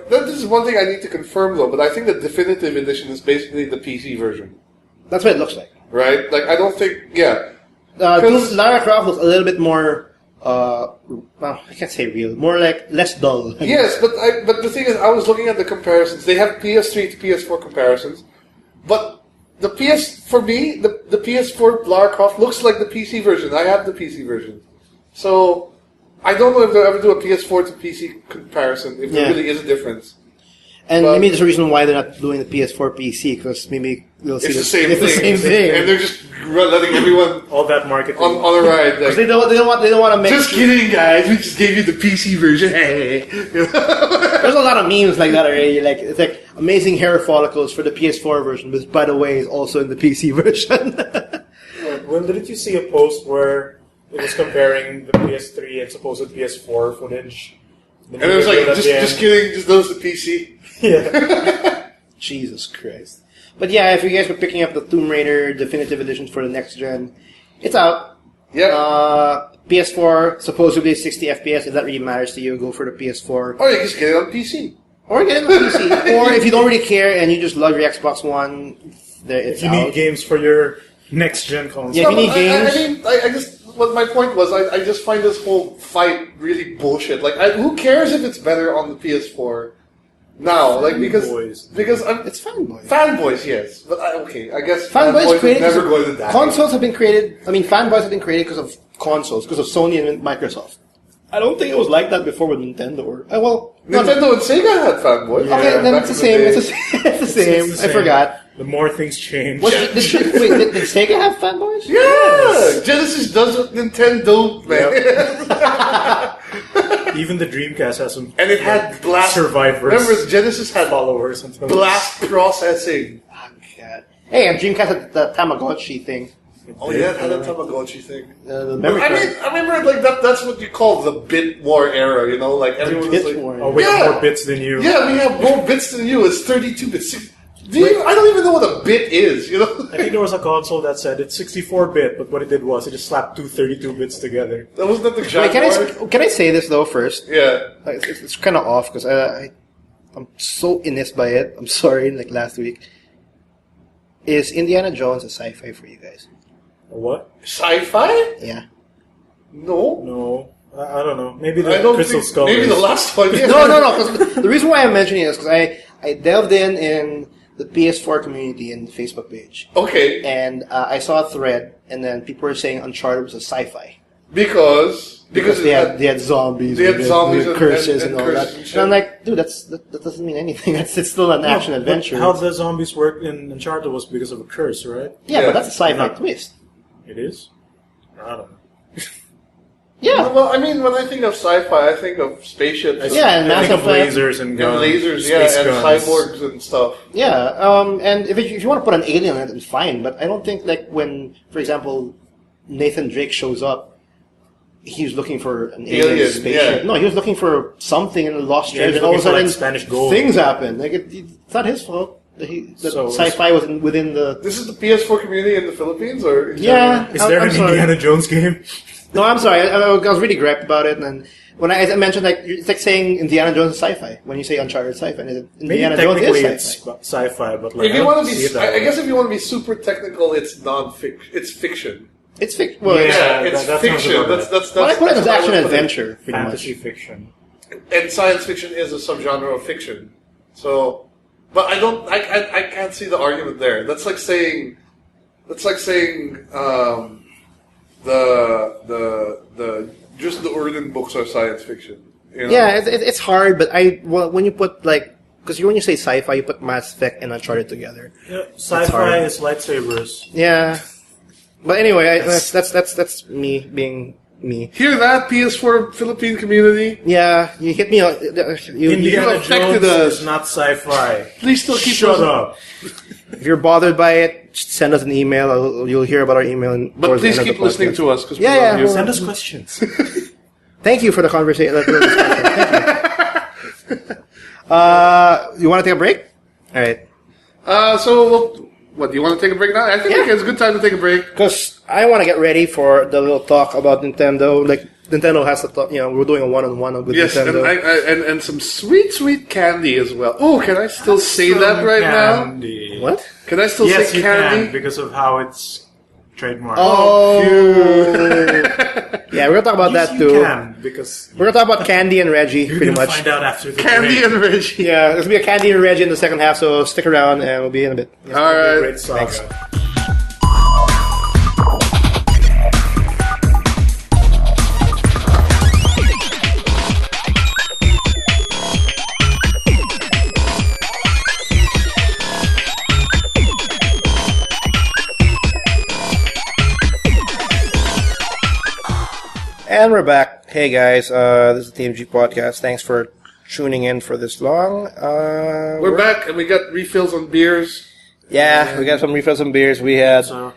this is one thing I need to confirm though. But I think the definitive edition is basically the PC version, That's what it looks like. right? Like I don't think, yeah. Lara Croft looks a little bit more, well, I can't say real, more like less dull. Yes, but the thing is, I was looking at the comparisons. They have PS3 to PS4 comparisons, but the for me, the PS4 Lara Croft looks like the PC version. I have the PC version, so I don't know if they'll ever do a PS4 to PC comparison. If there really is a difference. And But- maybe there's a reason why they're not doing the PS4 PC, because maybe we'll see It's the same it's thing. the same thing. And they're just letting everyone All that marketing. on a ride. Like, they don't want to make. just kidding, guys. We just gave you the PC version. Hey. There's a lot of memes like that already. Like it's like amazing hair follicles for the PS4 version, which by the way is also in the PC version. When did you see a post where it was comparing the PS3 and supposed PS4 footage? And it was like, just kidding. Just those the PC. Yeah. Jesus Christ. But yeah, if you guys were picking up the Tomb Raider Definitive Edition for the next gen, it's out. Yeah. PS4, supposedly 60 FPS. If that really matters to you, go for the PS4. Or you just get it on PC. Or get it on PC. Or if you don't really care and you just love your Xbox One, it's If you out. need games for your next gen console. Yeah, if you need games. I mean, I just what my point was. I just find this whole fight really bullshit. Like, who cares if it's better on the PS4 now? Like because It's fanboy. fanboys, yes. But I guess Fanboys are created never because going to die. consoles have been created. I mean, fanboys have been created because of consoles, because of Sony and Microsoft. I don't think it was like that before with Nintendo. Nintendo and Sega had fanboys. Okay, then back it's the in same. day. It's the same. It's the I forgot. The more things change. Did Sega have fanboys? Yeah, Genesis does what Nintendo, man. Even the Dreamcast has some. And it had blast survivors. Remember, Genesis had followers and blast processing. Oh, God. Hey, and Dreamcast had the Tamagotchi thing. Oh yeah, it had a Tamagotchi thing. The memory I card. remember like that's what you call the bit war era, you know? Like everyone was bit like, war. Oh, we Yeah. have more bits than you. yeah, we have more bits than you. It's 32 bits. I don't even know what a bit is, you know? I think there was a console that said it's 64-bit, but what it did was it just slapped two 32 bits together. That wasn't that the Wait, Jaguar? can I say this though first? Yeah. Like, it's kind of off because I'm so inis by it. I'm sorry. Like last week, is Indiana Jones a sci-fi for you guys? What? Sci-fi? Yeah. No. No. I don't know. Maybe I the don't Crystal think, Skull. maybe the last one. Yeah. No. 'Cause the reason why I'm mentioning it is because I delved in the PS4 community and the Facebook page, Okay. and I saw a thread, and then people were saying Uncharted was a sci-fi Because they had zombies, they had and zombies and curses and all curses that. and shit. And I'm like, dude, that doesn't mean anything. It's still an action But adventure. how the zombies work in Uncharted was because of a curse, right? Yeah, Yeah. but that's a sci-fi Yeah. twist. It is? I don't know. Yeah. Well, I mean, when I think of sci-fi, I think of spaceships. Yeah, and I Mass think of Effect. lasers and and guns. lasers, yeah, space and guns. cyborgs and stuff. Yeah, and if you want to put an alien in it, it's fine. But I don't think like when, for example, Nathan Drake shows up, he's looking for an alien spaceship. yeah. No, he was looking for something in the lost Yeah, he treasure. was and all of a looking for, sudden, like, Spanish gold. things happen. Like it's not his fault. That So- sci-fi was within the. This is the PS4 community in the Philippines, or in Yeah. general? Is there I'm an sorry. Indiana Jones game? No, I'm sorry. I was really griped about it, and when I mentioned like it's like saying Indiana Jones is sci-fi when you say Uncharted sci-fi. And Maybe Indiana Jones technically is it's sci-fi. sci-fi, but like If I you don't want to see be, it that I way. guess if you want to be super technical, it's non-fiction. It's fiction. It's fiction. Well, Yeah. It's that sounds fiction. about That's right. that's. well, I put it as that's how I action would put it. adventure. Pretty fantasy much. fiction. And science fiction is a subgenre of fiction. So, but I don't. I can't see the argument there. That's like saying the just the Urban books are science fiction. You know? Yeah, it's hard, but when you put like, because when you say sci-fi, you put Mass Effect and Uncharted together. Yeah, hard. sci-fi is lightsabers. Yeah, but anyway, that's me being me. Hear that, PS4 Philippine community? Yeah, you hit me. You Indiana affected Jones us. is not sci-fi. Please still keep Shut us up. if you're bothered by it, just send us an email. You'll hear about our email. But please keep listening to us because Yeah, we love yeah, you. Send us questions. Thank you for the conversation. Thank you. You want to take a break? All right. What, do you want to take a break now? I think it's a good time to take a break. Because I want to get ready for the little talk about Nintendo. Like, Nintendo has to talk, we're doing a one-on-one with Yes, Nintendo. and some sweet candy as well. Oh, can I still say that right Candy. What? now? Can I still Yes, say you candy? can because of how it's trademarked. Oh! Yeah, we're going to talk about Yes, that you too. can because We're going to talk about Candy and Reggie, you're pretty gonna much. find out after the Candy break. and Reggie. Yeah, there's going to be a Candy and Reggie in the second half, so stick around and we'll be in a bit. It's All gonna be a right. Great Saga. Thanks. And we're back. Hey guys, this is the TMG podcast. Thanks for tuning in for this long. We're back and we got refills on beers. Yeah, we got some refills and beers. We had So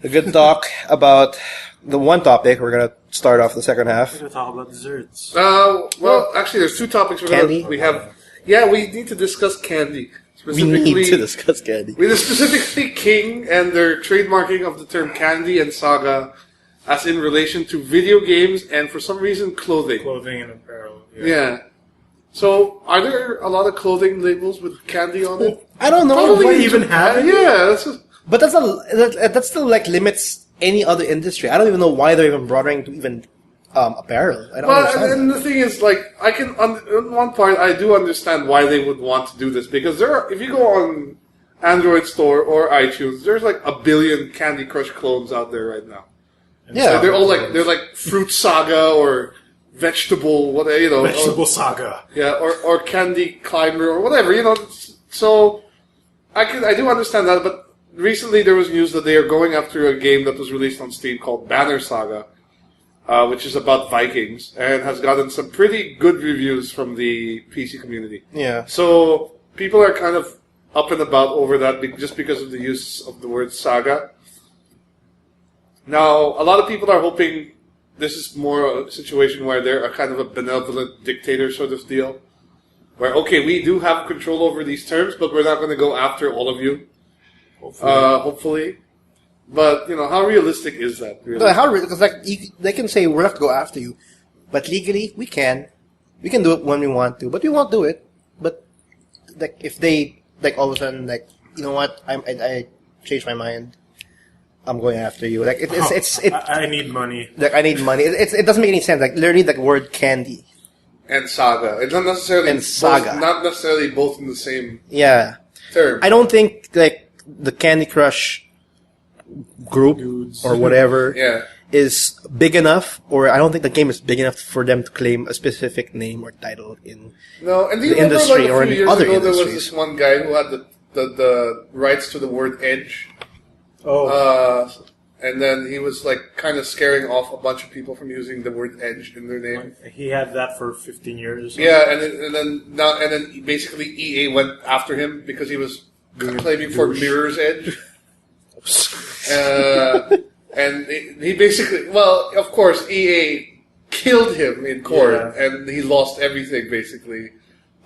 a good talk about the one topic. We're gonna start off the second half. we're gonna talk about desserts. Well, actually, there's two topics. Candy? We need to discuss candy. We Specifically, need to discuss candy. We specifically King and their trademarking of the term candy and Saga as in relation to video games and for some reason clothing. Clothing and apparel. Yeah. So, are there a lot of clothing labels with candy on it? I don't know. Probably why even have it. Yeah. That's just, But that still like limits any other industry. I don't even know why they're even bothering to even apparel. I don't but understand. and the thing is, like, I can on one part I do understand why they would want to do this because if you go on Android Store or iTunes, there's like 1 billion Candy Crush clones out there right now. Yeah, So they're like Fruit Saga or Vegetable, whatever, Vegetable Saga. Yeah, or Candy Climber or whatever, So I do understand that, but recently there was news that they are going after a game that was released on Steam called Banner Saga, which is about Vikings and has gotten some pretty good reviews from the PC community. Yeah. So people are kind of up and about over that just because of the use of the word saga. Now, a lot of people are hoping this is more a situation where they're a kind of a benevolent dictator sort of deal. Where, okay, we do have control over these terms, but we're not going to go after all of you. Hopefully. But, how realistic is that, really? Because they can say we're not going to go after you, but legally we can. We can do it when we want to, but we won't do it. But like if they like all of a sudden like you know what I changed my mind, I'm going after you. Like I need money. Like I need money. It doesn't make any sense. Like literally the word candy and saga. It's not necessarily and saga. Not necessarily both in the same term. I don't think like the Candy Crush group or whatever is big enough, or I don't think the game is big enough for them to claim a specific name or title in the industry or in other industries. There was this one guy who had the rights to the word edge. And then he was like kind of scaring off a bunch of people from using the word edge in their name. He had that for 15 years or something. Yeah, and then basically EA went after him because he was claiming for Mirror's Edge. And he basically, well, of course, EA killed him in court, and he lost everything, basically.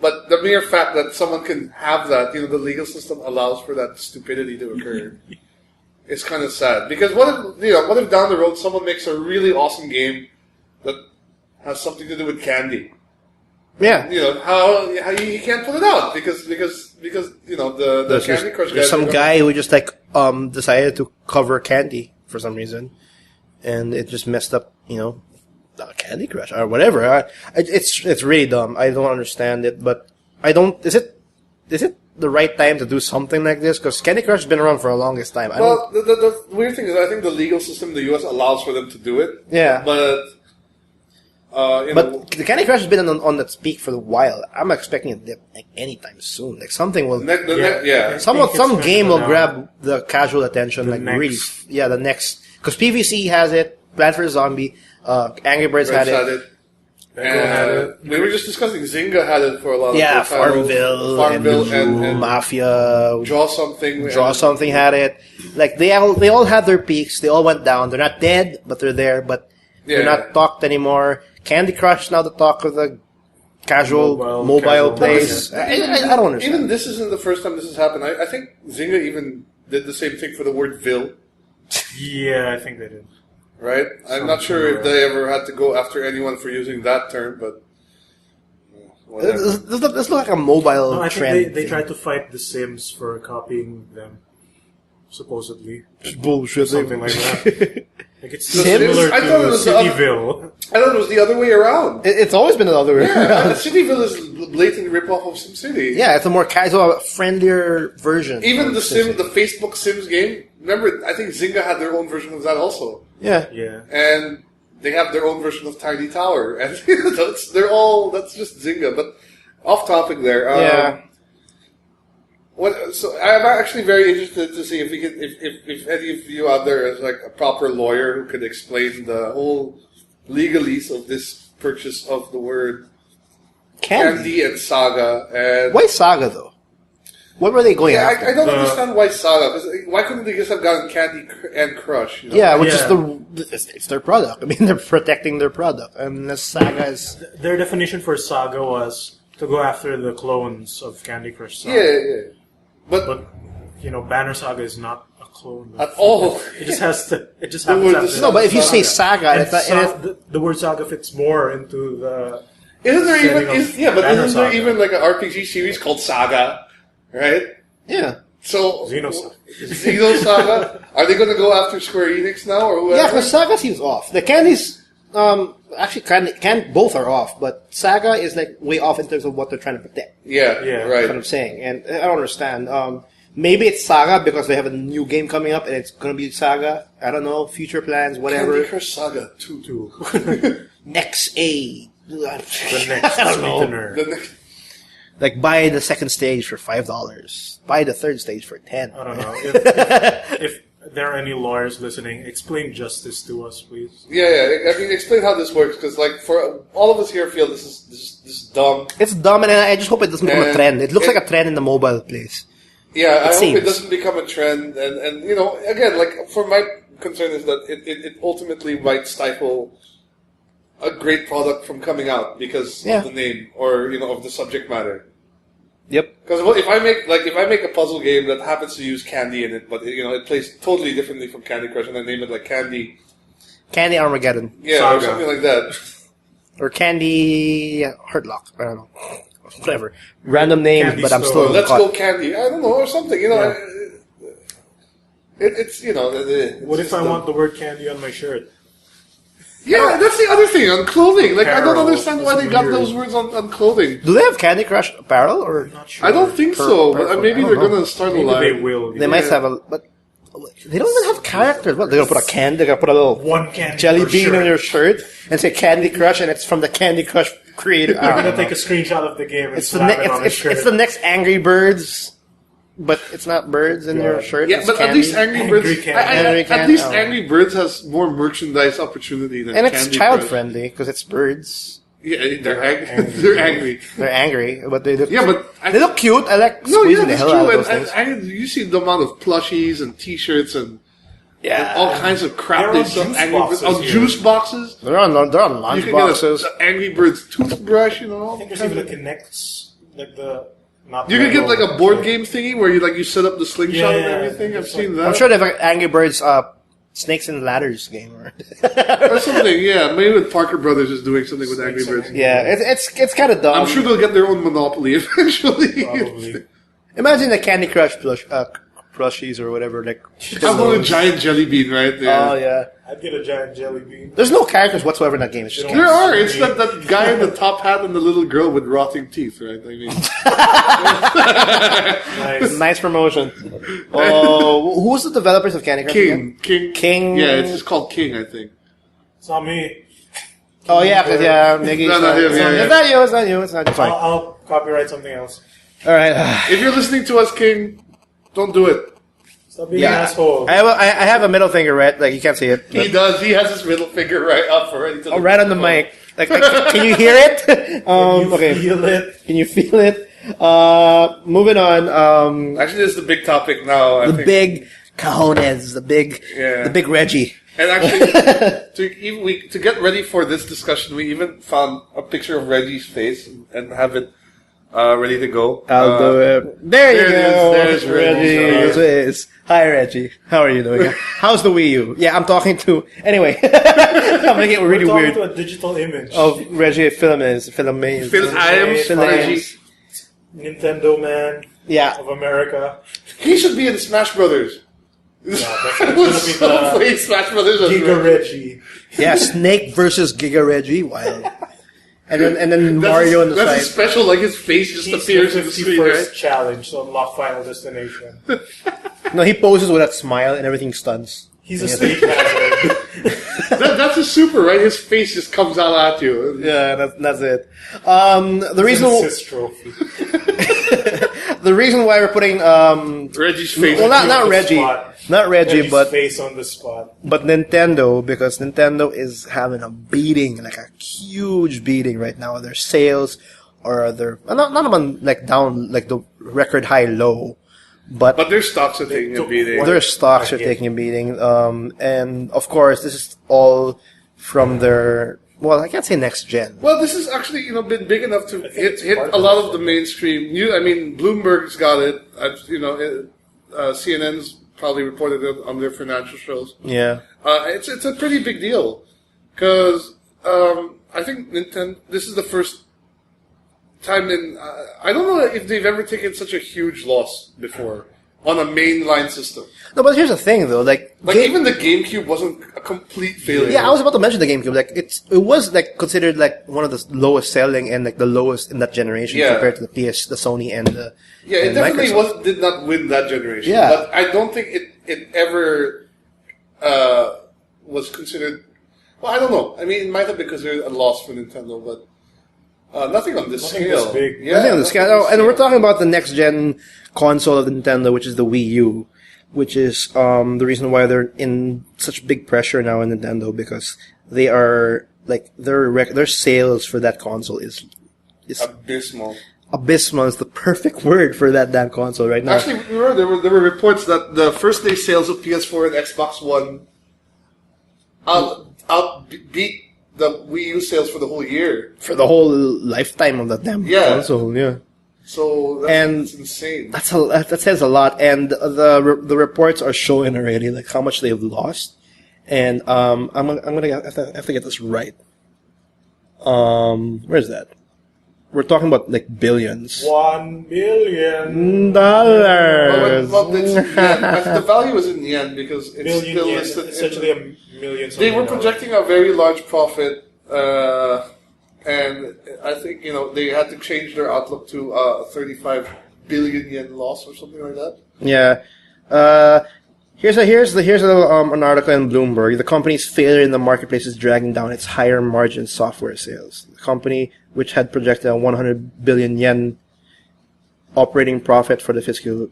But the mere fact that someone can have that, the legal system allows for that stupidity to occur. It's kind of sad. Because what if down the road someone makes a really awesome game that has something to do with candy? Yeah. How you can't put it out because the Candy Crush guys. There's some guy who just decided to cover candy for some reason, and it just messed up, Candy Crush or whatever. It's really dumb. I don't understand it, but I don't. Is it the right time to do something like this? Because Candy Crush has been around for the longest time. The weird thing is, I think the legal system in the U.S. allows for them to do it. Yeah, but. But the Candy Crush has been on its peak for a while. I'm expecting a dip anytime soon. Like something will, some game will grab the casual attention. The next, because PVC has it, Plant vs. Zombie. Angry Birds had it. And we were just discussing Zynga had it for a lot of Yeah, their titles. Farmville, and Mafia. Draw Something. Something had it. Like they all had their peaks. They all went down. They're not dead, but they're there. But they're not talked anymore. Candy Crush now the talk of the casual mobile place. I don't understand. Even this isn't the first time this has happened. I think Zynga even did the same thing for the word Vil. Yeah, I think they did. Right? I'm not sure if they ever had to go after anyone for using that term, but whatever. This looks like a mobile No, I trend. think they tried to fight The Sims for copying them, supposedly. Bullshit. Something like that. Like it's Sims? similar I thought it to was Cityville. I thought it was the other way around. It's always been the other way around. Cityville is a blatant ripoff of SimCity. Yeah, it's a more casual, friendlier version. Even the Facebook Sims game. Remember, I think Zynga had their own version of that also. Yeah. Yeah. And they have their own version of Tiny Tower. And that's just Zynga. But off topic there. Yeah. So I'm actually very interested to see if we could, if any of you out there is like a proper lawyer who could explain the whole legalese of this purchase of the word Candy and Saga. And why Saga though? What were they going after? I don't understand why Saga. 'Cause why couldn't they just have gotten Candy and Crush? You know? Yeah, which is it's their product. I mean, they're protecting their product, and the Saga is Their definition for Saga was to go after the clones of Candy Crush Saga. Yeah. But Banner Saga is not a clone at all. It just has to. It just happens to have no. But if you say Saga, the word Saga fits more into the. Isn't there setting even? of isn't Banner there Saga. even like an RPG series called Saga? Right? yeah. So Xenosaga. Xenosaga. Are they going to go after Square Enix now, or whoever? Yeah, because Saga seems off. The Candies, actually, both are off, but Saga is like way off in terms of what they're trying to protect. Yeah, Yeah. That's right. what I'm saying, and I don't understand. Maybe it's Saga because they have a new game coming up, and it's gonna be Saga. I don't know, future plans, whatever. Candy Crush Saga 2. XA. The next I don't know. sweetener. The next- Like buy the second stage for $5. Buy the third stage for $10. I don't know. If there are any lawyers listening, explain justice to us, please. Yeah. I mean, explain how this works, because like for all of us here feel this is dumb. It's dumb, and I just hope it doesn't become a And trend. It looks like a trend in the mobile place. Yeah, I hope seems. it doesn't become a trend, and again, like for my concern is that it ultimately might stifle a great product from coming out because of the name or of the subject matter. Yep. Because if I make a puzzle game that happens to use candy in it, but it plays totally differently from Candy Crush, and I name it like Candy Armageddon. Yeah, Saga. or something like that. Or Candy Hurtlock. I don't know. Whatever. Random name, Candy but I'm Store. still Let's caught. go Candy. I don't know, or something. It's What if I want the word candy on my shirt? Yeah, that's the other thing on clothing. Like I don't Apparel. understand why It's they got weird. those words on clothing. Do they have Candy Crush apparel? Or Not sure. I don't think so, but purple. maybe I they're don't know. gonna start a Maybe they line. will. they might have a... But they don't even have characters. What? They're going to put a candy? They're going to put a little One candy jelly per bean shirt. on your shirt and say Candy Crush, and it's from the Candy Crush creator. They're gonna take a screenshot of the game and It's the, slap it on his shirt. it's the next Angry Birds, but it's not birds in your shirt. Yeah, it's but at candy. least Angry Birds. Angry Candy. Angry At Candy, least oh. Angry Birds has more merchandise opportunity than And it's Candy child Crush. friendly because it's birds. Yeah, they're angry. They're angry. They're angry, but they look. Yeah, but they look cute. I like no, squeezing yeah, the that's hell out true. of those And things. you see the amount of plushies and T-shirts and all kinds of crap They're they on sell. juice Angry Birds boxes on here. juice boxes. They're on You lunch can boxes. get an Angry Birds toothbrush. I think there's even a connects like the not. You can get like Lego. a board game thingy where you set up the slingshot and Yeah, everything. I've it's seen like- that. I'm sure they have an Angry Birds Snakes and Ladders game. Or something, yeah. Maybe with Parker Brothers is doing something with Angry Birds. Yeah, it's kind of dumb. I'm sure they'll get their own monopoly eventually. Probably. Imagine the Candy Crush plushies or whatever. Like, I'm on a giant jelly bean right there. oh yeah. I'd get a giant jelly bean. There's no characters whatsoever in that game. It's just There are. It's that guy in the top hat and the little girl with rotting teeth, right? I mean, Nice. nice promotion. Oh, who's the developers of Candy Crush? again? King. Yeah, it's just called King, I think. It's not me. Oh yeah, because Miggy. No, no, him, yeah, yeah. It's not you. It's not you. It's not. Sorry. I'll copyright something else. All right. If you're listening to us, King, don't do it. It's Stop being an asshole. I have a middle finger, right? Like, you can't see it. He does. He has his middle finger right up already. To right on the mic. Like, can you hear it? Feel it? Can you feel it? Moving on. Actually, this is the big topic now. I think. Big cojones, the big Reggie. And actually, to get ready for this discussion, we even found a picture of Reggie's face and have it ready to go. I'll do it. There you go. There's Reggie's face. Hi, Reggie. How are you doing? How's the Wii U? Yeah, I'm talking to... Anyway. I'm going to get really weird. To a digital image. Of Reggie Filmes. Reggie. Nintendo man. Yeah. Of America. He should be in Smash Brothers. That's going to be the Smash Brothers Giga Reggie. Yeah, Snake versus Giga Reggie. Wild. And then Mario on the side. That's special, like his face just appears in the screen, right? challenge to unlock Final Destination. No, he poses with that smile and everything stuns. He's a stage hazard. That's a super, right? His face just comes out at you. Yeah, that's it. The reason why we're putting Reggie's face. Well, not Reggie, not Reggie, Reggie's but face on the spot. But Nintendo, because Nintendo is having a beating, like a huge beating right now. Their sales are not even like down like the record high low. But their stocks are taking a beating. Their stocks are taking a beating. And of course, this is all from their, well, I can't say next gen. Well, this has actually, been big enough to hit a lot of the mainstream. Bloomberg's got it. CNN's probably reported it on their financial shows. Yeah. It's a pretty big deal. Because I think Nintendo, this is the first time I don't know if they've ever taken such a huge loss before on a mainline system. No, but here's the thing, though. Even the GameCube wasn't a complete failure. Yeah, I was about to mention the GameCube. Like, it was like considered like one of the lowest selling and like the lowest in that generation compared to the Sony and the it definitely did not win that generation. Yeah. But I don't think it ever was considered. Well, I don't know. I mean, it might have been considered a loss for Nintendo, but. Nothing on this scale. This big. Yeah, nothing on this scale. And we're talking about the next gen console of the Nintendo, which is the Wii U, which is the reason why they're in such big pressure now in Nintendo, because they are like their sales for that console is abysmal. Abysmal is the perfect word for that damn console right now. Actually, remember there were reports that the first day sales of PS4 and Xbox One outbeat the Wii U sales for the whole year. For the whole lifetime of that damn console, yeah. So that's insane. That says a lot, and the reports are showing already like how much they've lost, and I'm gonna have to get this right. Where is that? We're talking about like billions. $1 billion. Well, the value is in yen because it's still listed. Essentially a million. They were projecting a very large profit, and I think they had to change their outlook to a 35 billion yen loss or something like that. Yeah. Here's an article in Bloomberg. The company's failure in the marketplace is dragging down its higher margin software sales. The company, which had projected a 100 billion yen operating profit for the fiscal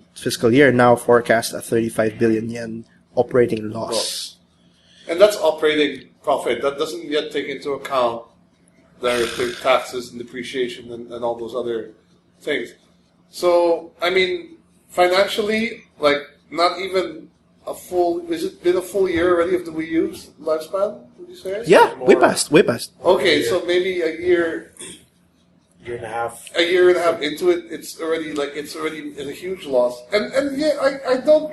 year, now forecasts a 35 billion yen operating loss. And that's operating profit. That doesn't yet take into account their taxes and depreciation and all those other things. So, I mean, financially, like, not even a full... Has it been a full year already of the Wii U's lifespan, would you say? Yeah, way past. Okay, so maybe a year and a half. A year and a half into it, it's already a huge loss. And yeah, I don't...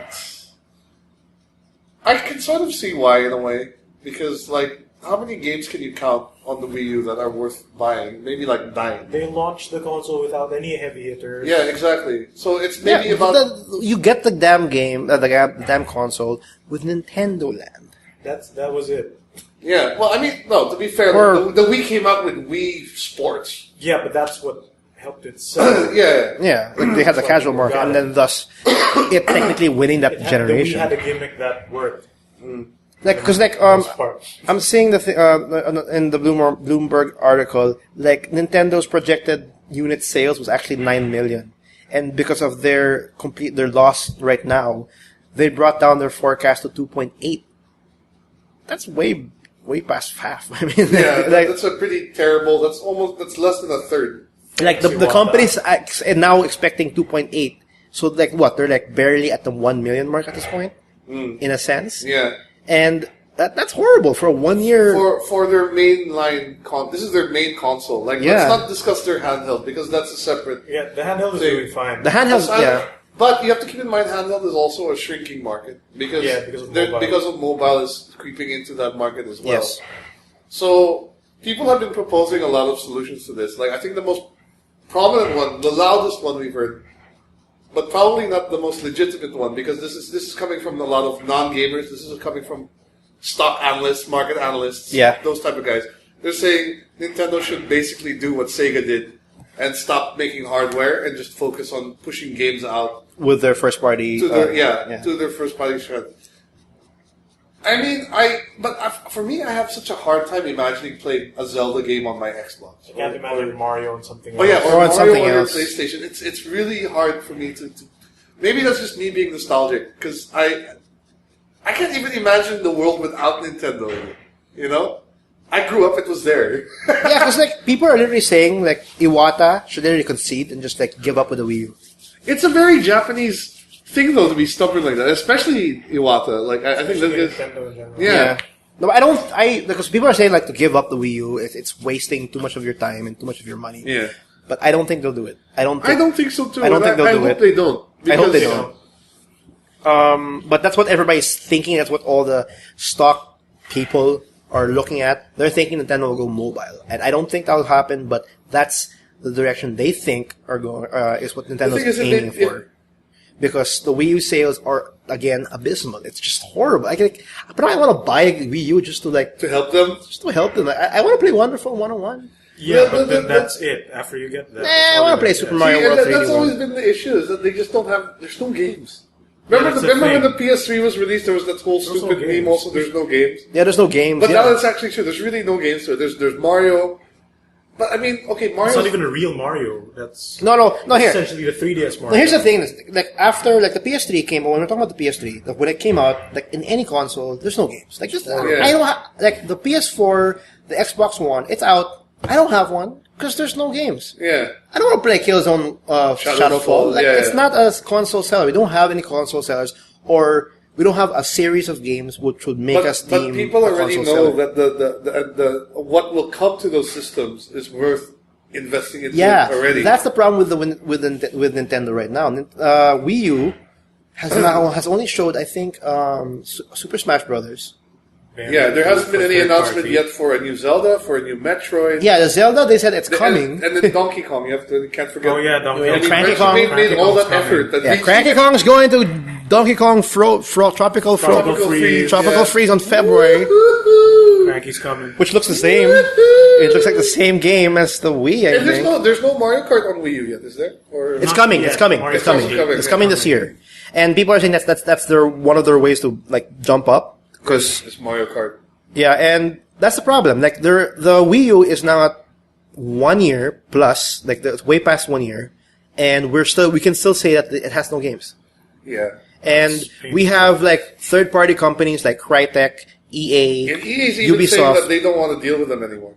I can sort of see why, in a way. Because, like, how many games can you count on the Wii U that are worth buying? Maybe, like, 9. They launched the console without any heavy hitters. Yeah, exactly. So it's maybe you get the damn game, the damn console with Nintendo Land. That was it. Yeah, well, I mean, no, to be fair, the Wii came out with Wii Sports. Yeah, but that's what helped it sell. Yeah, like they had the casual market, and then thus it technically winning that generation. The Wii had a gimmick that worked. I'm seeing in the Bloomberg article, like Nintendo's projected unit sales was actually 9 million, and because of their loss right now, they brought down their forecast to 2.8. That's way past half. I mean, Yeah, that's a pretty terrible. That's less than a third. Like the company's now expecting 2.8. So like what? They're like barely at the 1 million mark at this point, in a sense. Yeah. And that's horrible for a 1 year. For their mainline this is their main console. Like let's not discuss their handheld because that's a separate. Yeah, the handheld is doing fine. The handheld, yeah. But you have to keep in mind, handheld is also a shrinking market because of mobile is creeping into that market as well. Yes. So people have been proposing a lot of solutions to this. Like I think the most prominent one, the loudest one we've heard, but probably not the most legitimate one because this is coming from a lot of non-gamers. This is coming from stock analysts, market analysts, those type of guys. They're saying Nintendo should basically do what Sega did and stop making hardware and just focus on pushing games out with their first party. To their first party strength. I mean, for me, I have such a hard time imagining playing a Zelda game on my Xbox. I can't imagine Mario on something else. Oh yeah, or on Mario something on your else. PlayStation. It's really hard for me to. Maybe that's just me being nostalgic because I can't even imagine the world without Nintendo. You know. I grew up, it was there. Yeah, because like people are literally saying like Iwata should literally concede and just like give up with the Wii U. It's a very Japanese thing though to be stubborn like that, especially Iwata. Like I think that's Nintendo in general. yeah. No, because people are saying like to give up the Wii U, it's wasting too much of your time and too much of your money. Yeah. But I don't think they'll do it. I don't think so too. I don't think they'll do it. I hope they don't. I hope they Because- don't. But that's what everybody's thinking. That's what all the stock people are looking at. They're thinking Nintendo will go mobile, and I don't think that will happen. But that's the direction they think are going. Is what Nintendo's aiming for. Because the Wii U sales are again abysmal. It's just horrible. But I want to buy a Wii U just to help them. Just to help them. I want to play Wonderful 101. Yeah, but then that's it. After you get that, I want to play Super Mario World 3D. That's always been the issue, is that they just don't have. There's no games. Remember when the PS3 was released? There was that whole stupid meme. Also, there's no games. Yeah, there's no games. But now it's actually true. There's really no games. So there's Mario. But I mean, okay, Mario. It's not even a real Mario. That's no. Here, essentially the 3DS Mario. Now, here's the thing: after the PS3 came, when we're talking about the PS3, when it came out, in any console, there's no games. I don't have the PS4, the Xbox One. It's out. I don't have one because there's no games. Yeah. I don't want to play Killzone Shadowfall. It's not a console seller. We don't have any console sellers, or we don't have a series of games which would make us deem. But people already know that the what will come to those systems is worth investing into already. That's the problem with Nintendo right now. Wii U has only showed, I think, Super Smash Brothers. Yeah, there hasn't been any announcement yet for a new Zelda, for a new Metroid. Yeah, the Zelda, they said it's coming. And then Donkey Kong, you can't forget. Oh yeah, Donkey Kong. Cranky Kong made all that effort. Cranky Kong's going to Donkey Kong Tropical Freeze on February. Cranky's coming. Which looks the same. It looks like the same game as the Wii, I think. There's no Mario Kart on Wii U yet, is there? It's coming. It's coming this year. And people are saying that's one of their ways to jump up. Because it's Mario Kart. Yeah, and that's the problem. The Wii U is now at 1 year plus, it's way past 1 year, and we can still say that it has no games. Yeah. And we have third-party companies like Crytek, EA, and EA's even Ubisoft. saying that they don't want to deal with them anymore.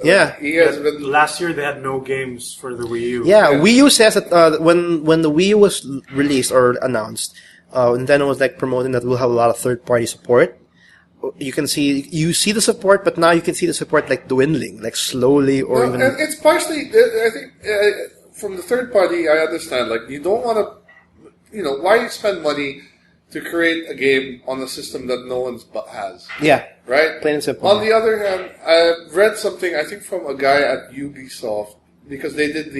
EA has been. Last year they had no games for the Wii U. Yeah, Wii U says that when the Wii U was released or announced, Nintendo was promoting that we'll have a lot of third-party support. You see the support, but now you can see the support dwindling, slowly or even. And it's partially, I think, from the third party. I understand. You don't want to, why spend money to create a game on a system that no one has? Yeah. Right. Plain and simple. On the other hand, I read something I think from a guy at Ubisoft because they did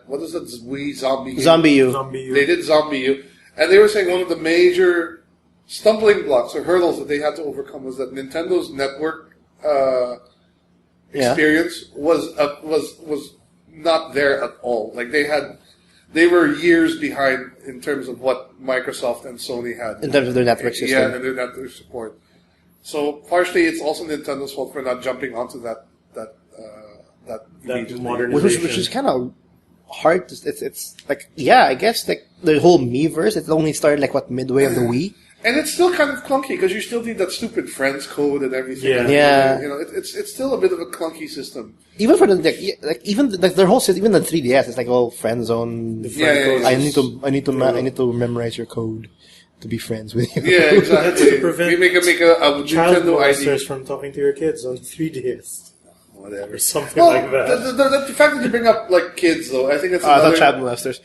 what is it? Wii Zombie U. They did Zombie U. And they were saying one of the major stumbling blocks or hurdles that they had to overcome was that Nintendo's network experience was not there at all. They were years behind in terms of what Microsoft and Sony had in terms of their network system. Yeah, and their network support. So partially, it's also Nintendo's fault for not jumping onto that modernization, which is kind of hard. I guess the whole Miiverse. It only started midway of the Wii. And it's still kind of clunky because you still need that stupid friends code and everything. Yeah. It's still a bit of a clunky system. Even for their whole system, even the 3DS, it's like all friend zone. I need to memorize your code to be friends with you. Yeah, exactly. To prevent we make a child Nintendo ID. molesters from talking to your kids on 3DS. Whatever. Or something like that. The fact that you bring up like kids, though, I think it's Not child molesters.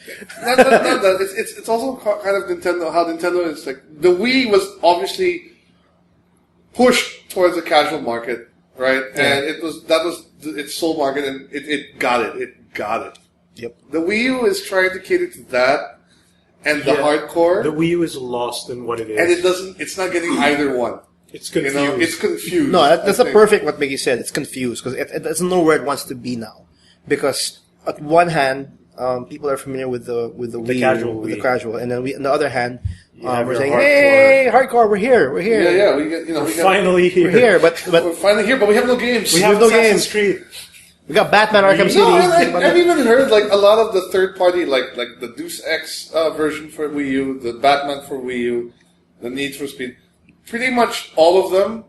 not that. It's also kind of Nintendo. How Nintendo is like the Wii was obviously pushed towards the casual market, right? And that was its sole market, and it got it. It got it. Yep. The Wii U is trying to cater to that and the hardcore. The Wii U is lost in what it is. And it doesn't. It's not getting either one. It's confused. It's confused. No, that's the perfect what Mickey said. It's confused because it doesn't know where it wants to be now. Because at one hand, people are familiar with the Wii, casual the Wii. casual, and then on the other hand, have we're your saying, hardcore. "Hey, hardcore, we're here, we're here, Yeah, we get We're finally here. we're here." But we're finally here, but we have no games. We have no Assassin's games. Creed. we got Batman Arkham City. No, and I've even heard like a lot of the third party, like the Deus Ex version for Wii U, the Batman for Wii U, the Need for Speed. Pretty much all of them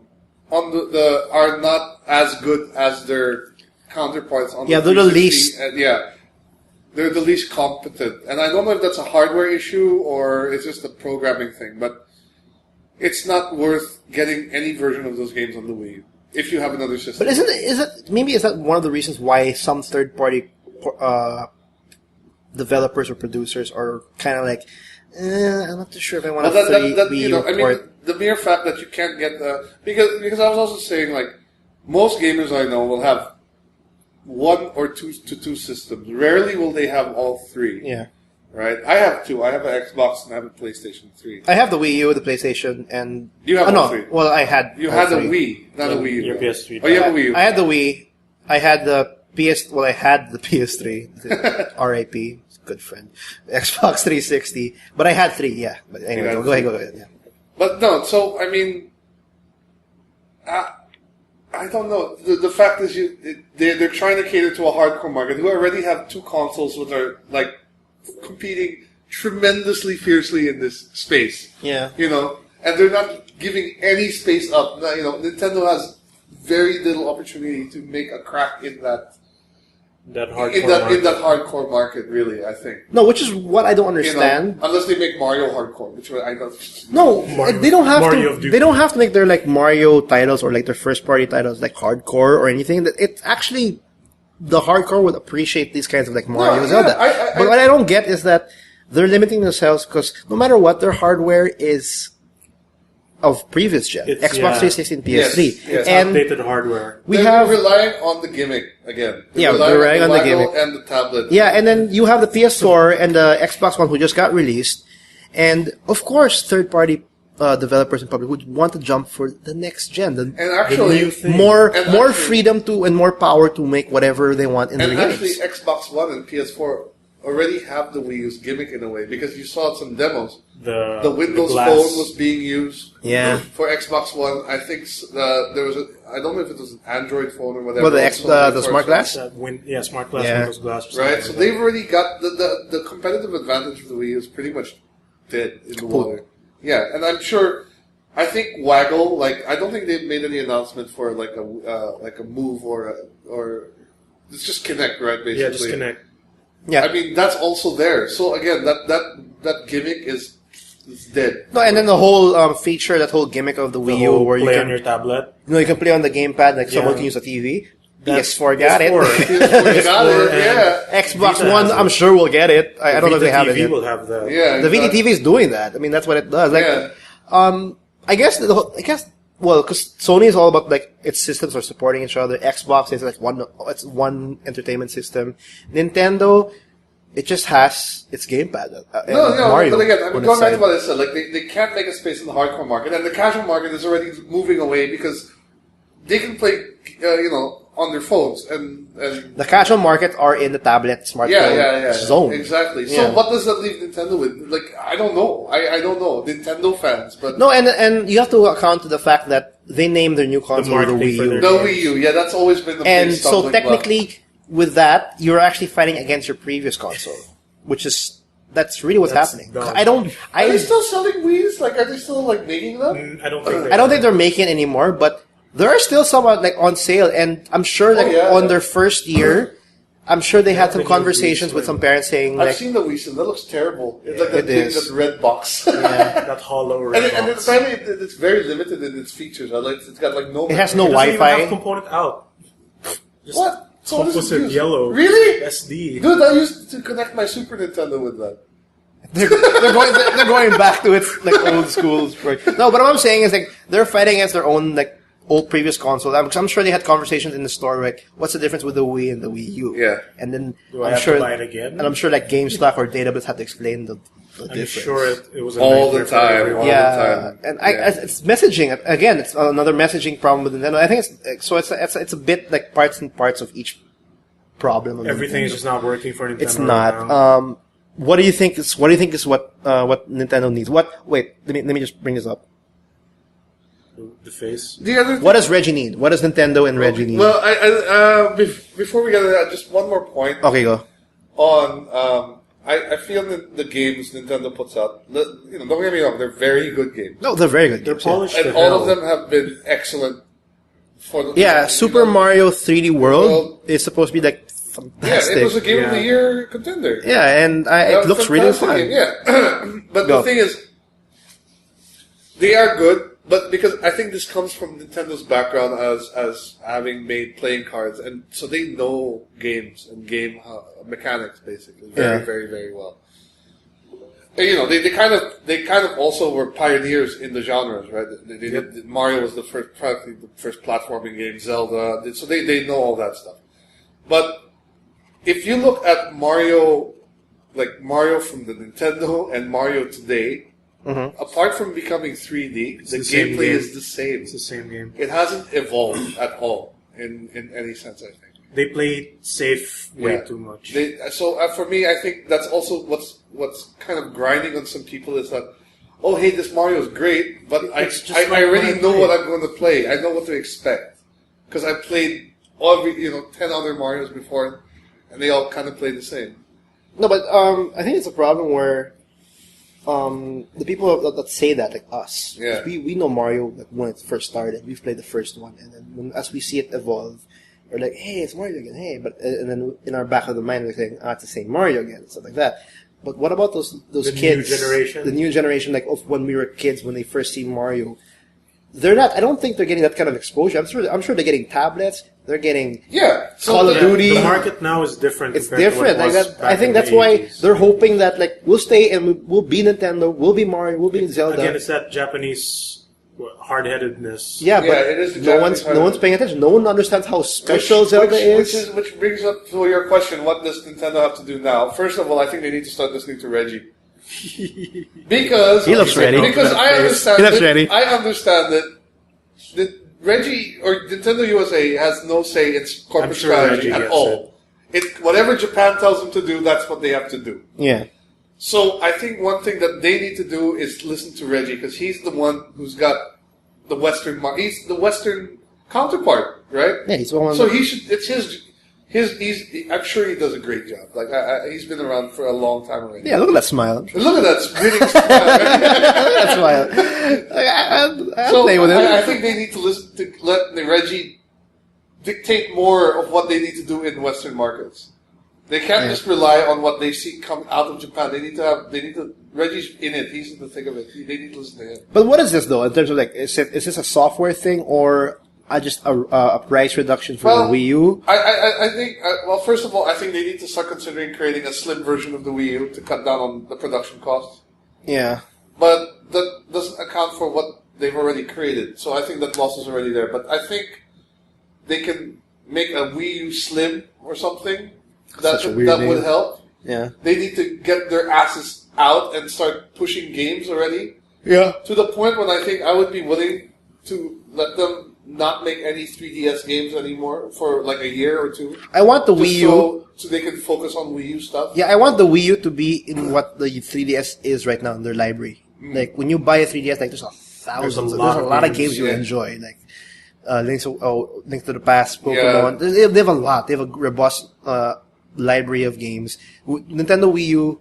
on the are not as good as their counterparts on Yeah, the they're the 360. least. They're the least competent, and I don't know if that's a hardware issue or it's just a programming thing, but it's not worth getting any version of those games on the Wii U if you have another system. But is that one of the reasons why some third party developers or producers are kind of like, I'm not too sure if I want to Wii U port. The mere fact that you can't get the because I was also saying like most gamers I know will have one or two systems. Rarely will they have all three. Yeah. Right? I have two. I have an Xbox and I have a PlayStation 3. I have the Wii U, the PlayStation, and You have all no. three. Well, I had. You all had a three. Wii, not a Wii U. Your PS3. Oh, you have a Wii U. I had the Wii. I had the PS. Well, I had the PS3. R.I.P. Good friend. Xbox 360. But I had three. Yeah. But anyway, go ahead. Yeah. But no, so I mean, I don't know. The fact is, they're trying to cater to a hardcore market who already have two consoles which are like competing tremendously fiercely in this space. Yeah. And they're not giving any space up. Nintendo has very little opportunity to make a crack in that hardcore market. Really, I think. No, which is what I don't understand. Unless they make Mario hardcore, which I don't. No, they don't have Mario to. They don't have to make their like Mario titles or like their first party titles like hardcore or anything. It's actually the hardcore would appreciate these kinds of like Mario Zelda. But what I don't get is that they're limiting themselves because no matter what, their hardware is of previous gen, Xbox 360 and PS3, Yes. and Updated hardware. They're relying on the gimmick again. They're relying on the gimmick and the tablet. Yeah, and then you have the PS4 and the Xbox One who just got released, and of course, third-party developers and public would want to jump for the next gen, And actually, more freedom to and more power to make whatever they want in their games. And actually, Xbox One and PS4 already have the Wii U's gimmick in a way because you saw some demos. The Windows Phone was being used for Xbox One. I think there was I don't know if it was an Android phone or whatever. Well, the Smart Glass? Smart Glass, Windows Glass. Right, so they've already got the competitive advantage of the Wii U is pretty much dead in the water. Yeah, and I'm sure. I think Waggle, I don't think they've made any announcement for like a Move or it's just Kinect, right? Basically, Yeah, just Kinect. Yeah, I mean that's also there. So again, that gimmick is dead. No, and then the whole feature, that whole gimmick of the Wii U, where you play can on your tablet. you can play on the gamepad, like someone can use a TV. PS4 got it. PS4 got it. Yeah. Xbox Vita One, I'm sure will get it. I don't know if they have it TV yet. will have the Yeah. The VTTV is doing that. I mean, that's what it does. I guess because Sony is all about like its systems are supporting each other. Xbox is like one entertainment system. Nintendo, it just has its gamepad. Mario but again, on going its back to side. what I said, they can't make a space in the hardcore market, and the casual market is already moving away because they can play, on their phones and The casual market are in the tablet smartphone zone. Exactly. Yeah. So what does that leave Nintendo with? I don't know. I don't know. Nintendo fans, but No, and you have to account to the fact that they named their new console the marketing Wii for U. their the Wii U, that's always been the And big so stumbling block. technically, with that, you're actually fighting against your previous console, which is That's really what's That's happening. dumb. Are they still selling Wii's? Like, are they still like making them? I don't think. I don't think they're making it anymore, but there are still some like on sale, and I'm sure like on their first year, I'm sure they had some conversations with some parents saying I've like, seen the Wii, and that looks terrible. It's like that It big, is. that red box. that hollow red And box. apparently it's very limited in its features. Like, it's got like no. it has no It doesn't even Wi-Fi. have component out. Just What? So what does it composite use? yellow. Really? SD. Dude, I used to connect my Super Nintendo with that. they're going back to its like old school. No, but what I'm saying is like they're fighting against their own like old previous console. I'm sure they had conversations in the store like, what's the difference with the Wii and the Wii U? Yeah. And then Do I I'm have sure, to buy it again? and I'm sure like GameStop or Database had to explain the I'm difference. sure it was a All the nightmare for time. everyone. All Yeah, the time. and Yeah. it's messaging again. It's another messaging problem with Nintendo. I think it's a bit like parts and parts of each problem. Of Everything is Nintendo. just not working for Nintendo. It's right not. now. What do you think is what Nintendo needs? Wait, let me just bring this up. The face. The other What does Reggie need? What does Nintendo and Reggie need? Well, before we get to that, just one more point Okay, go. on. I feel that the games Nintendo puts out, don't get me wrong, they're very good games, No, they're very good. They're games, yeah. polished. and to all hell. of them have been excellent. For the Yeah, Super Mario 3D World World. is supposed to be like Yeah, fantastic. it was a Game of the Yeah. Year contender. Yeah, and That it was looks a really fantastic fun. game, yeah. But Go. the thing is, they are good, but because I think this comes from Nintendo's background as having made playing cards, and so they know games and game mechanics basically very, Yeah. very, very well. And, they kind of also were pioneers in the genres, right? Mario was practically the first platforming game, Zelda, so they know all that stuff. But if you look at Mario, like Mario from the Nintendo and Mario today, apart from becoming 3D, the same gameplay game. is the same. It's the same game. It hasn't evolved at all in any sense, I think. They play safe way Yeah. too much. For me, I think that's also what's kind of grinding on some people is that, oh, hey, this Mario is great, but It's just I like already what I know played. what I'm going to play. I know what to expect because I played 10 other Marios before, and they all kind of play the same. No, but I think it's a problem where the people that say that, like us, 'cause Yeah. we know Mario like, when it first started. We've played the first one, and then as we see it evolve, we're like, hey, it's Mario again, hey. But and then in our back of the mind, we're saying, it's the same Mario again, stuff like that. But what about those The kids? new generation? The new generation, like of when we were kids, when they first see Mario. They're not. I don't think they're getting that kind of exposure. I'm sure they're getting tablets. They're getting Yeah, so Call of Duty. The market now is different. It's compared different. To what Like it was that, back I think in that's the why 80s. they're hoping that like we'll stay and we'll be Nintendo, we'll be Mario, we'll be Zelda. Again, it's that Japanese hard-headedness. yeah, but it is the no Japanese one's paying attention. No one understands how special Zelda is. Which brings up to your question: what does Nintendo have to do now? First of all, I think they need to start listening to Reggie. Because He looks ready. Because I understand. He looks that, ready. I understand that Reggie or Nintendo USA has no say in corporate I'm sure strategy Reggie at gets all. Whatever Japan tells them to do, that's what they have to do. Yeah, So I think one thing that they need to do is listen to Reggie because he's the one who's got the Western. He's the Western counterpart, right? yeah, he's the one. So he should. It's his. I'm sure he does a great job. Like he's been around for a long time already. yeah, look at that smile. And look at that grinning smile. That smile. Like, I'll So play with him. I think they need to listen to let the Reggie dictate more of what they need to do in Western markets. They can't just rely on what they see come out of Japan. They need to. Reggie's in it. He's in the thick of it. They need to listen to him. But what is this though? In terms of like, is this a software thing or just a price reduction for the Wii U? I think. Well, first of all, I think they need to start considering creating a slim version of the Wii U to cut down on the production costs. Yeah. But that doesn't account for what they've already created. So I think that loss is already there. But I think they can make a Wii U Slim or something that Such a weird name. would help. Yeah. They need to get their asses out and start pushing games already. Yeah. To the point when I think I would be willing to let them not make any 3DS games anymore for like a year or two. I want the Wii U. So they can focus on Wii U stuff. Yeah, I want the Wii U to be in what the 3DS is right now in their library. Like when you buy a 3DS, like there's a lot of games you enjoy. Like Link to the Past, Pokemon. Yeah. They have a lot. They have a robust library of games. Nintendo Wii U,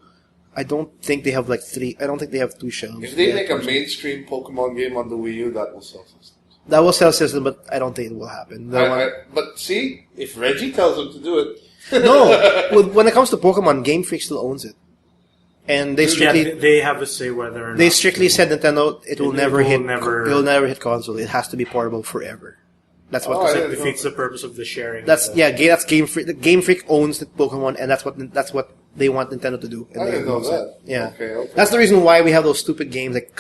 I don't think they have like 3. I don't think they have 2 shelves. If they make a mainstream Pokemon game on the Wii U, that will sell systems. That will sell system, but I don't think it will happen. But see, if Reggie tells them to do it. No, when it comes to Pokemon, Game Freak still owns it. And they strictly they have to say whether or not they strictly said Nintendo it will never hit console. It has to be portable forever. That's what it defeats the purpose of the sharing. That's Game Freak. The Game Freak owns the Pokemon, and that's what they want Nintendo to do. And I didn't know that. Yeah, okay. That's the reason why we have those stupid games like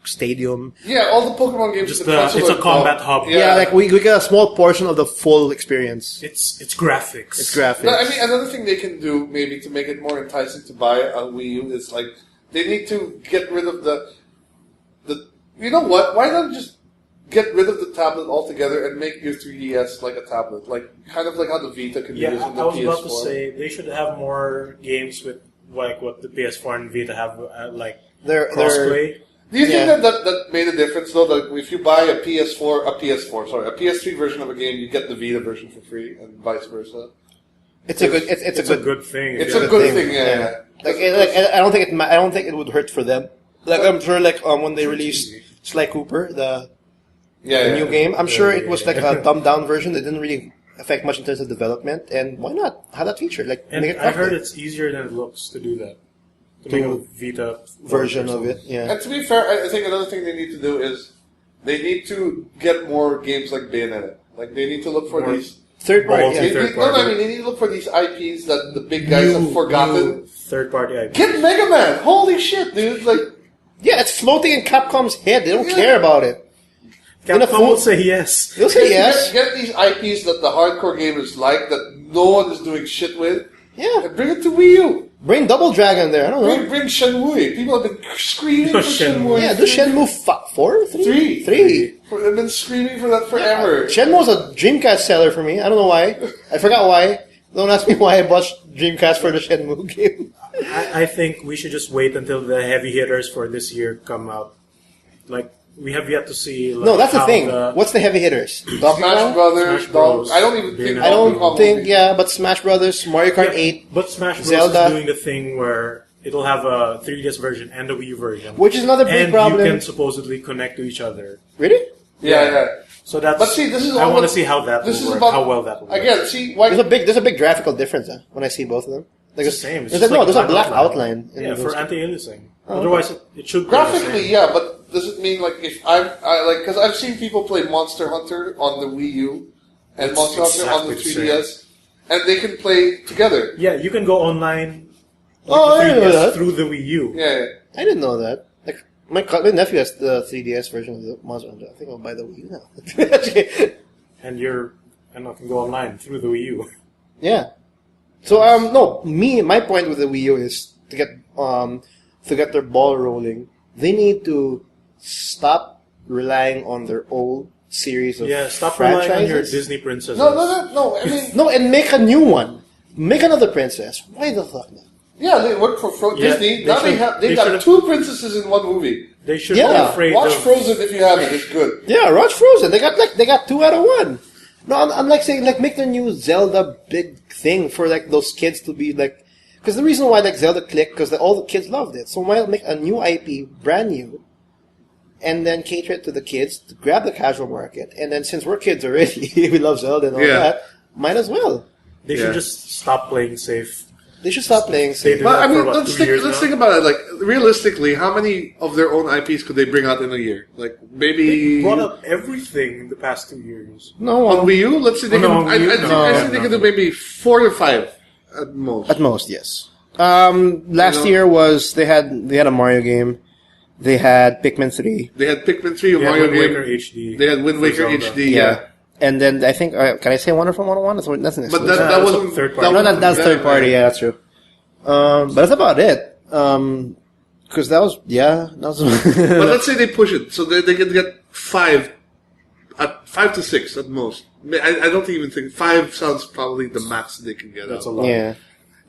Stadium. Yeah, all the Pokemon games. Just it's a combat hub. Yeah, like we get a small portion of the full experience. It's graphics. It's graphics. No, I mean, another thing they can do maybe to make it more enticing to buy a Wii U is like they need to get rid of the. You know what? Why not just get rid of the tablet altogether and make your 3DS like a tablet, like kind of like how the Vita can be used in the PS4. I was about to say they should have more games with like what the PS4 and Vita have, like crossplay. Do you think that made a difference though? That if you buy a PS3 version of a game, you get the Vita version for free, and vice versa. It's a good thing. It's a good thing. Yeah. I don't think it would hurt for them. Like I'm sure, like when they released Sly Cooper, the new game, I'm sure it was like a dumbed down version that didn't really affect much in terms of development. And why not have that feature? Like, and make it I heard it's easier than it looks to do that. To make a Vita version of it, yeah. And to be fair, I think another thing they need to do is they need to get more games like Bayonetta. Like they need to look for these third party. They need to look for these IPs that the big guys have forgotten. Third party IPs. Get Mega Man! Holy shit, dude! Like, yeah, it's floating in Capcom's head. They don't care about it. Capcom will say yes. They'll say yes. Get these IPs that the hardcore gamers like, that no one is doing shit with. Yeah. And bring it to Wii U. Bring Double Dragon there. I don't know. Bring Shenmue. People have been screaming for Shenmue. Yeah, do Shenmue 4? 3? 3. They've been screaming for that forever. Shenmue's a Dreamcast seller for me. I don't know why. I forgot why. Don't ask me why I bought Dreamcast for the Shenmue game. I think we should just wait until the heavy hitters for this year come out. Like, we have yet to see. Like, no, that's the thing. What's the heavy hitters? Smash Brothers. I don't think. Yeah, but Smash Brothers, Mario Kart 8, but Smash Bros. Zelda is doing the thing where it'll have a 3DS version and a Wii U version, which is another big problem. And you can supposedly connect to each other. Really? Yeah. So that's. But see, this is. I want to see how that will work. How well that will work. Again, see, why there's a big graphical difference when I see both of them. Like it's the same. There's a black outline. Yeah, for anti-aliasing. Otherwise, it should be graphically, yeah. But does it mean like if because I've seen people play Monster Hunter on the Wii U and Monster Hunter on the 3DS, and they can play together. Yeah, you can go online. I didn't know that. Through the Wii U. Yeah. I didn't know that. Like my nephew has the 3DS version of the Monster Hunter. I think I'll buy the Wii U now. And I can go online through the Wii U. Yeah. So my point with the Wii U is to get their ball rolling. They need to stop relying on their old series of stop franchises. relying on your Disney princesses. No. I mean, no, and make a new one. Make another princess. Why the fuck not? Yeah, they work for Disney. Now they got 2 princesses in one movie. They should be afraid. Watch Frozen if you haven't. It's good. Yeah, watch Frozen. They got 2 out of 1. No, I'm like saying, like, make the new Zelda big thing for, like, those kids to be, like... Because the reason why, like, Zelda clicked, because all the kids loved it. So why not make a new IP, brand new, and then cater it to the kids, to grab the casual market, and then since we're kids already, we love Zelda and all that, might as well. They should just stop playing safe. They should stop playing safe. But, I mean, let's think about it. Like, realistically, how many of their own IPs could they bring out in a year? Like, maybe... They brought up everything in the past 2 years. No. On Wii U? Let's say they can... I think they can do maybe 4 to 5 at most. At most, yes. Last year was... They had a Mario game. They had Pikmin 3. They had Pikmin 3, a Mario game. Wind Waker HD. They had Wind Waker HD, yeah. And then I think, can I say Wonderful 101? That's an exclusive. But that wasn't third party. No, that's third party. Yeah, that's true. But that's about it. Because that was. But let's say they push it, so they can get 5 to 6 at most. I don't even think 5 sounds probably the max they can get. That's a lot. Yeah,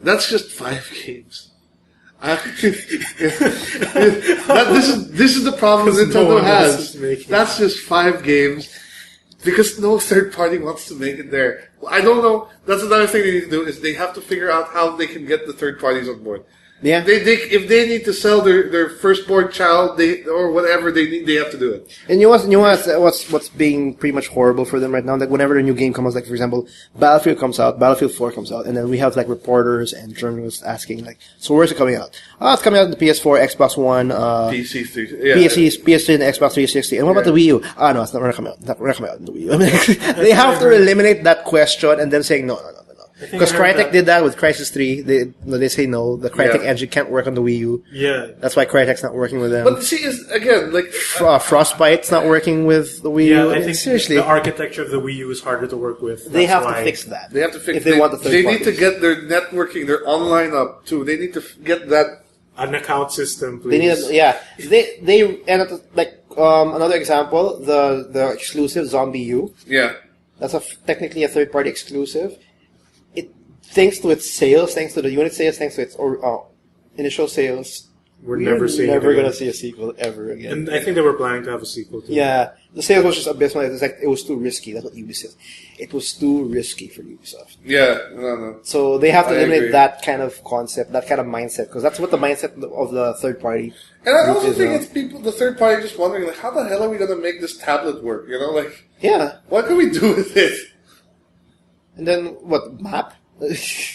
that's just 5 games. This is the problem Nintendo has. That's just 5 games. Because no third party wants to make it there. I don't know. That's another thing they need to do is they have to figure out how they can get the third parties on board. Yeah. If they need to sell their firstborn child, or whatever they need, they have to do it. And you know what's being pretty much horrible for them right now? Like whenever a new game comes, like for example, Battlefield comes out, Battlefield 4 comes out, and then we have like reporters and journalists asking like, so where's it coming out? Oh, it's coming out on the PS4, Xbox One, PS3, and Xbox 360. And what about the Wii U? Oh no, it's not going to come out. Not going to come out on the Wii U. I mean, they have to eliminate that question and then saying no. Because Crytek did that with Crysis 3. They say no. The Crytek engine can't work on the Wii U. Yeah. That's why Crytek's not working with them. But see, again, like... Frostbite's not working with the Wii U. Yeah, I think seriously, the architecture of the Wii U is harder to work with. They have to fix that. They have to fix if they want the third They parties. need to get their networking, their online up, too. They need to get that... An account system, please. They need another example, the exclusive Zombie U. Yeah. That's technically a third-party exclusive. Thanks to its sales, thanks to the unit sales, thanks to its initial sales, we're never going to see a sequel ever again. And I think they were planning to have a sequel too. Yeah, the sales was just abysmal. It was too risky. That's what Ubisoft said. It was too risky for Ubisoft. Yeah, no. So they have to eliminate agree. that kind of concept, that kind of mindset, because that's what the mindset of the third party. And I also think it's people, the third party, just wondering, like, how the hell are we going to make this tablet work? You know, like, what can we do with it? And then what map?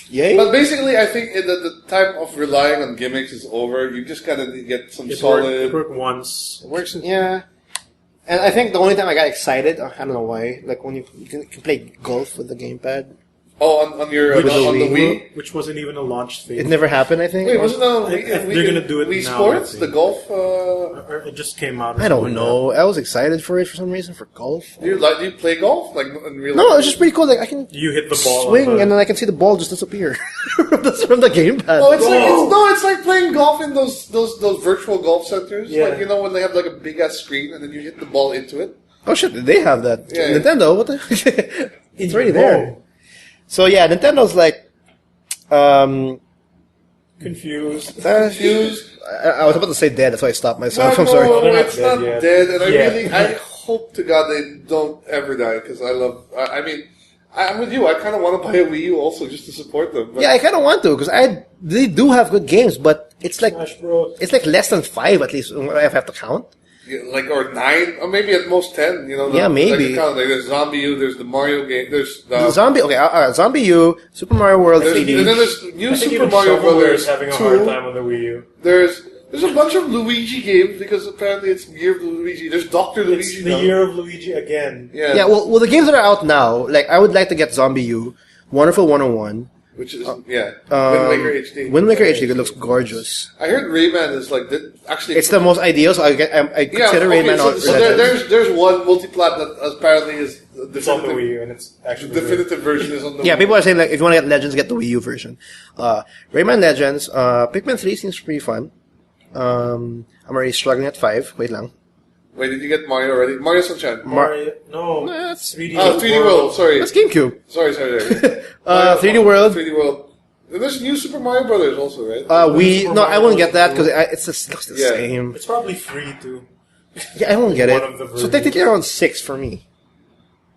Yay! But basically, I think the time of relying on gimmicks is over. You just gotta get some solid. It worked once. It works. Yeah. And I think the only time I got excited, I don't know why, like when you can play golf with the gamepad. Oh, on the Wii? Which wasn't even a launch thing. It never happened, I think. Wait, wasn't they're going to do it Wii now, Sports? The golf? Or it just came out. I don't know. I was excited for it for some reason, for golf. Do you play golf? Like in real No, life? it's just pretty cool. Like I can you hit the ball swing and then I can see the ball just disappear from the gamepad. Oh, it's like playing golf in those virtual golf centers. Yeah. Like, you know, when they have like a big ass screen and then you hit the ball into it. Oh shit, they have that. Yeah, Nintendo, what the? It's already there. So yeah, Nintendo's like, confused. I was about to say dead, that's why I stopped myself. I'm No, sorry. it's not yet. dead, and I hope to God they don't ever die, because I'm with you. I kind of want to buy a Wii U also just to support them. But Yeah, I kind of want to, because they do have good games, but it's like Smash Bros. it's like less than 5 at least. If I have to count. like, or 9, or maybe at most 10. You know, Yeah, maybe. Like there's Zombie U, there's the Mario game, there's the Zombie. Okay, Zombie U, Super Mario World 3D. and then there's new I think Super even Mario Shovelware Brothers is having a 2. hard time on the Wii U. There's a bunch of Luigi games because apparently it's Year of Luigi. There's Dr. It's Luigi the now. year of Luigi again. Yeah, well, the games that are out now, like I would like to get Zombie U, Wonderful 101. Which is, Wind Waker HD. Wind Waker HD looks gorgeous. I heard Rayman is like, actually... It's the most ideal, so I consider Rayman on so there's one multiplat that apparently is the It's on the Wii U, and it's actually definitive version is on the Yeah, Wii. people are saying like if you want to get Legends, get the Wii U version. Rayman Legends, Pikmin 3 seems pretty fun. I'm already struggling at 5. Wait lang. Wait, did you get Mario already? Mario Sunshine. Mario, no, that's 3D. Oh, 3D World, sorry. That's GameCube. Sorry. 3D World. 3D World. And there's new Super Mario Brothers also, right? I won't get that because it looks the same. It's probably free too. Yeah, I won't get One it. of the So versions. technically around 6 for me.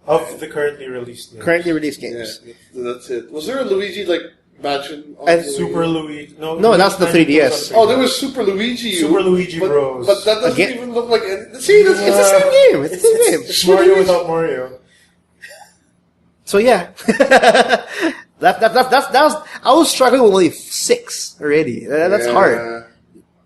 Of the currently released games. Currently released Yeah, games. that's it. Was there a Luigi, like, mansion? on And the Wii U? Super Luigi. No, that's the 3DS. Oh, there was Super Luigi U. Super Luigi but, Bros. But that doesn't Again? even look like... See, It's the same game. It's the same game. It's Mario without Mario. So yeah, that was. I was struggling with only 6 already. That's hard.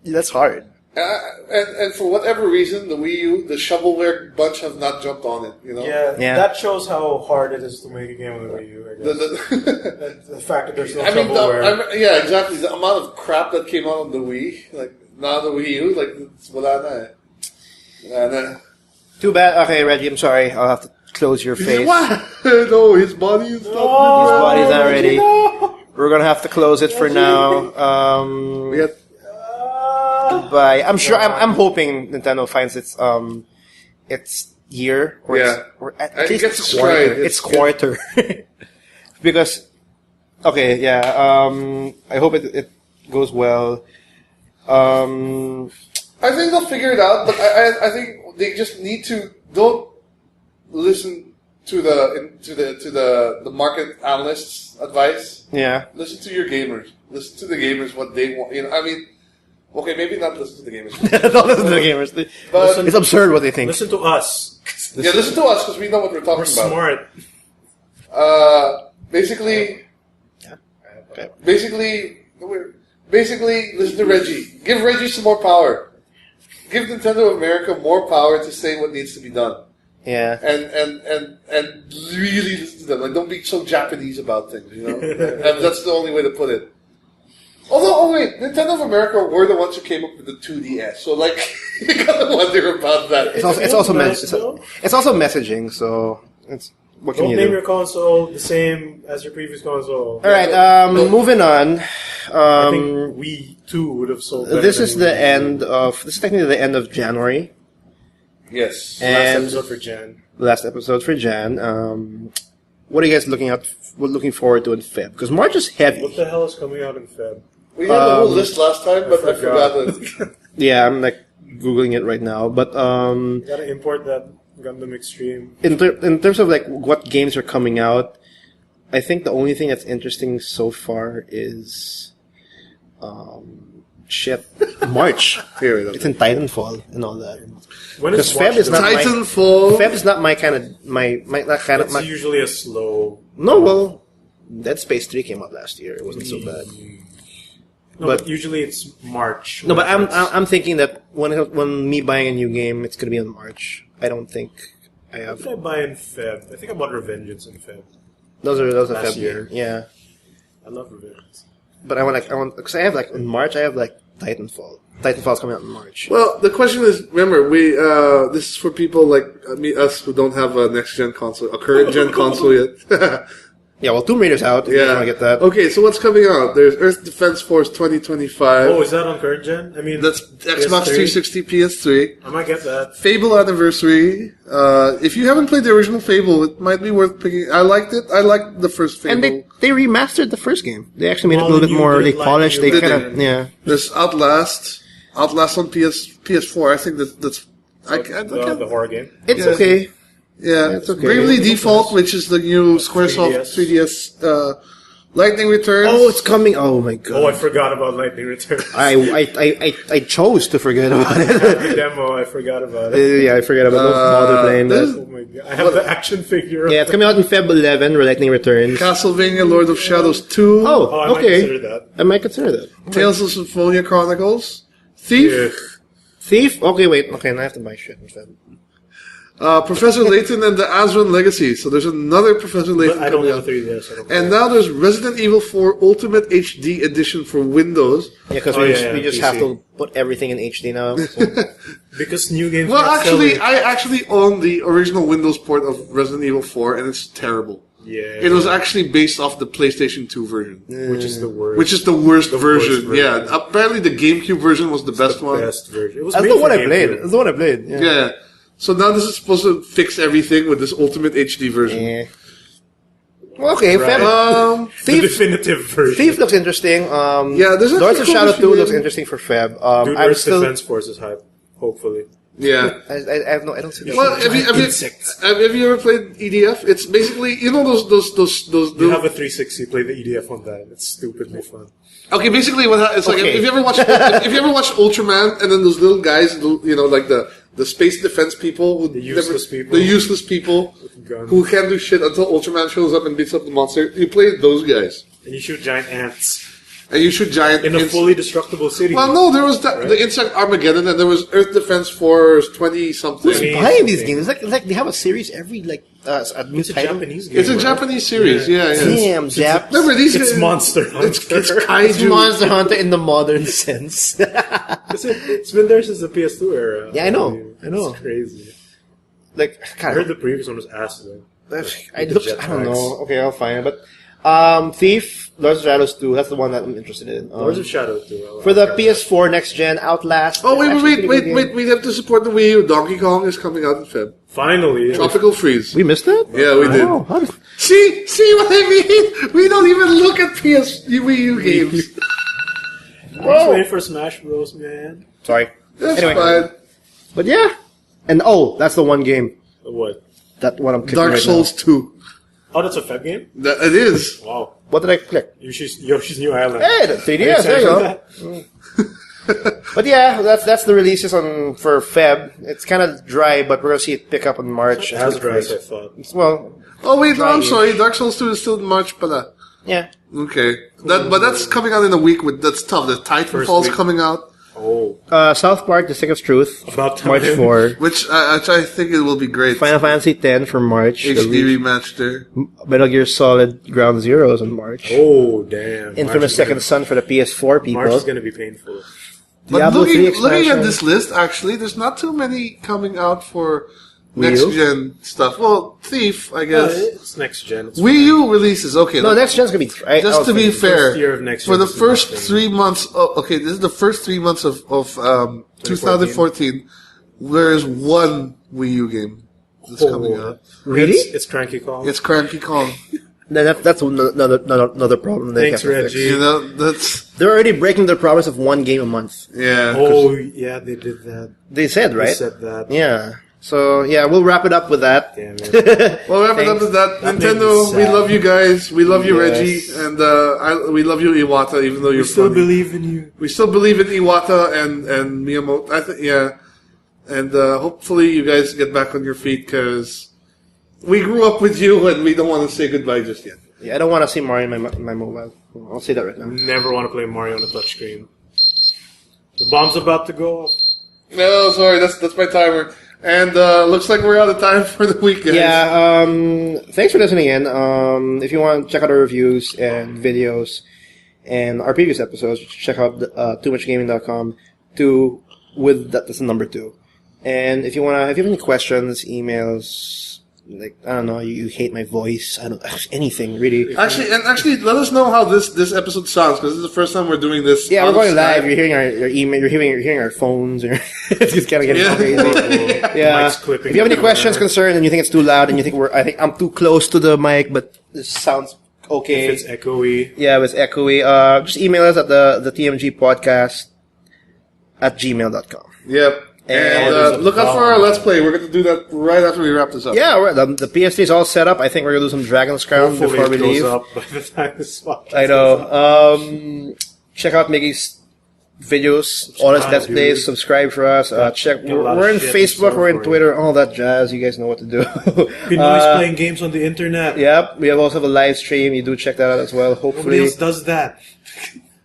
That's hard. And for whatever reason, the Wii U, the shovelware bunch have not jumped on it. You know. Yeah. That shows how hard it is to make a game on the Wii U. I guess. The fact that there's no shovelware. Yeah, exactly. The amount of crap that came out on the Wii, like now the Wii U, like it's wala na. Too bad. Okay, Reggie, I'm sorry. I'll have to close your face. What? No, his body is not. His body's not ready. We're gonna have to close it for now. We had Goodbye. I'm sure. I'm hoping Nintendo finds its year, or or at It least gets its stride. quarter. Its quarter. Because, okay, yeah. I hope it goes well. I think they'll figure it out, but I think they just need to don't listen the market analysts' advice. Yeah. Listen to your gamers. Listen to the gamers what they want. You know, I mean, okay, maybe not listen to the gamers. Don't listen to the gamers. But It's absurd what they think. Listen to us. listen to us because we know what we're talking We're about. smart. Basically, Okay. basically, listen to Reggie. Give Reggie some more power. Give Nintendo of America more power to say what needs to be done. Yeah. And really listen to them. Like, don't be so Japanese about things, you know? And that's the only way to put it. Although, oh wait, Nintendo of America were the ones who came up with the 2DS, so like, you gotta wonder about that. It's also messaging, so it's what can Don't you name do? your console the same as your previous console. All right, moving on. I think Wii 2 would have sold better This than is Wii the U. end of. This is technically the end of January. Yes. Last And episode for Jan. last episode for Jan. What are you guys looking forward to in Feb? Because March is heavy. What the hell is coming out in Feb? We had the whole list last time, but I forgot forgot. it. Yeah, I'm like googling it right now. But Gotta import that Gundam Extreme. in terms of like what games are coming out, I think the only thing that's interesting so far is March. It's in Titanfall and all that. When is Because Feb is not my Titanfall. Feb is not my kind of my not kind of It's my. usually a slow. No, well, Dead Space 3 came out last year. It wasn't so bad. No, But- but usually it's March. No, but when it's- I'm thinking that when me buying a new game, it's gonna be in March. I don't think I What have. did I buy in Feb? I think I bought Revengeance in Feb. Those are Last Feb year. Yeah, I love Revengeance. but I want because I have like in March I have like Titanfall. Titanfall's coming out in March. Well, the question is, remember, this is for people like us who don't have a next gen console, a current gen console yet. Yeah, well, Tomb Raider's out. If you want to get that. Okay, so what's coming out? There's Earth Defense Force 2025. Oh, is that on current gen? I mean, That's Xbox PS3? 360, PS3. I might get that. Fable Anniversary. If you haven't played the original Fable, it might be worth picking. I liked it. I liked the first Fable. And they remastered the first game. They actually made it a Well, little bit you more. They didn't like polished. the They new kind version. of yeah. There's Outlast on PS4. I think that's. The horror game. It's Yeah. okay. Yeah, it's okay. Bravely Default, which is the new Squaresoft 3DS Lightning Returns. Oh, it's coming. Oh my god. Oh, I forgot about Lightning Returns. I chose to forget about it. The demo, I forgot about it. Yeah, I forgot about those bother playing there's- that. Oh my god. I have the action figure. Yeah, it's coming out in Feb 11, where Lightning Returns. Castlevania Lord of Shadows 2. Oh, I might okay. consider that. I might consider that. Tales of Symphonia Chronicles. Thief. Ugh. Thief? Okay, wait. Okay, now I have to buy shit in Feb. Professor Layton and the Azran Legacy. So there's another Professor Layton But I don't coming have a out. 3DS. I don't And now there's Resident Evil 4 Ultimate HD Edition for Windows. Yeah, because Oh, we yeah, just PC. have to put everything in HD now. because new games. Well, aren't actually, selling. I actually own the original Windows port of Resident Evil 4, and it's terrible. Yeah. It was actually based off the PlayStation 2 version, which is the worst. which is the worst The version. worst version. Yeah, apparently the GameCube version was the best one. best version. It was That's made the for one I played. GameCube. That's the one I played. Yeah. Yeah. So now this is supposed to fix everything with this Ultimate HD version. Yeah. Well, okay, Right. Feb. The definitive version. Thief looks interesting. Yeah, there's Lords of actually Shadow 2 cool looks machine. interesting for Feb. Dude, I'm Earth still. Defense Force is hype. Hopefully. Yeah. I have no. I don't see. the- Well, have you ever played EDF? It's basically, you know, those You have a 360. Play the EDF on that. It's stupidly fun. Okay, basically it's like Okay. if you ever watch Ultraman and then those little guys, you know, like the space defense people, The useless people. the useless people guns. who can't do shit until Ultraman shows up and beats up the monster. You play those guys, And you shoot giant ants and you shoot giant in a ins- fully destructible city. Well, no, there was the Insect Armageddon, and there was Earth Defense Force 20 something. Who's Amazing. buying these games? It's like they have a series every like a new It's a title. Japanese game. It's a right? Japanese series, yeah. Damn, Japs. Remember these It's guys? Monster Hunter. It's It's kaiju. Monster Hunter in the modern sense. It's been there since the PS2 era. Yeah, I know. I know. It's crazy. like, I God, heard the previous one was ass though. I the looked. jet I don't packs. know. Okay, I'll find it. But Thief, Lords of Shadows 2. That's the one that I'm interested in. Lords of Shadow too. For the PS4 next gen, Outlast. Oh, Actually, pretty good game. We have to support the Wii U. Donkey Kong is coming out in Feb. Finally. Tropical Freeze. We missed that. Yeah, we did. Oh, how did- See what I mean? We don't even look at Wii U games. I'm just waiting for Smash Bros, man. Sorry. That's Anyway. fine. But yeah, and that's the one game. What? that one I'm clicking Dark right Souls 2. Oh, that's a Feb game? It is. Wow. now. What did I click? Yoshi's New Island. Hey, the 3DS, there you go. But yeah, that's the releases for Feb. It's kind of dry, but we're gonna see it pick up in March. As dry as I thought. Well, Oh wait, no, I'm sorry. Dark Souls 2 is still in March, but yeah. okay. But that's coming out in a week. That's tough. The Titanfall's week. coming out, Oh. South Park: The Stick of Truth, About time. March 4. which I think it will be great. Final Fantasy X for March. HD remaster. Metal Gear Solid Ground Zeroes in March. Oh, damn. Infamous Second Son for the PS4 people. March is going to be painful. But Diablo 3 looking at expansion. this list, actually, there's not too many coming out for Wii next U? gen stuff. Well, Thief, I guess. It's next gen. It's Wii U releases, okay. No, next gen's gonna be. Just to be fair, first year of next for the gen is first nothing. 3 months, okay, this is the first 3 months of 2014. There is one Wii U game that's coming out. Really? It's Cranky Kong. It's Cranky Kong. Then that's another problem. They Thanks, have to fix. Reggie. You know, that's They're already breaking their promise of one game a month. yeah. Oh, yeah, they did that. They said, right? They said that. Yeah. So yeah, we'll wrap it up with that. Damn it. Well, wrap it up with that. That made me Nintendo, we sad. love you guys. We love you, Yes. Reggie, and we love you, Iwata. Even though you're We still funny. believe in you. We still believe in Iwata and Miyamoto. I think, yeah. And hopefully you guys get back on your feet because we grew up with you and we don't want to say goodbye just yet. Yeah, I don't want to see Mario in my mobile. I'll say that right now. Never want to play Mario on a touchscreen. The bomb's about to go off. No, sorry, that's my timer. And looks like we're out of time for the week, guys. Yeah. Thanks for listening in. If you want to check out our reviews and videos and our previous episodes, check out toomuchgaming.com. That's the number 2. And if you have any questions, emails, like I don't know, you hate my voice, I don't anything really. Actually, let us know how this episode sounds because this is the first time we're doing this. Yeah, we're on going live. Skype. You're hearing our email. You're hearing our phones. It's just kind of getting Yeah. crazy. Yeah. Mic's clipping If you have any everywhere. questions, concerns, and you think it's too loud, and you think I think I'm too close to the mic, but this sounds okay. If it's echoey. Yeah, it was echoey. Just email us at the TMG podcast at gmail.com. Yep. And there's a look out for our Let's Play. We're going to do that right after we wrap this up. Yeah, the PS3 is all set up. I think we're gonna do some Dragon's Crown Hopefully before we it goes leave. up by the time this podcast I know. Check out Miggy's videos, all his Let's dude. Plays. Subscribe for us. Check. got a lot We're of in shit in Facebook. store We're in for Twitter. All that jazz. You guys know what to do. We know he's playing games on the internet. Yep. We also have a live stream. You do check that out as well. Nobody Hopefully, else does that.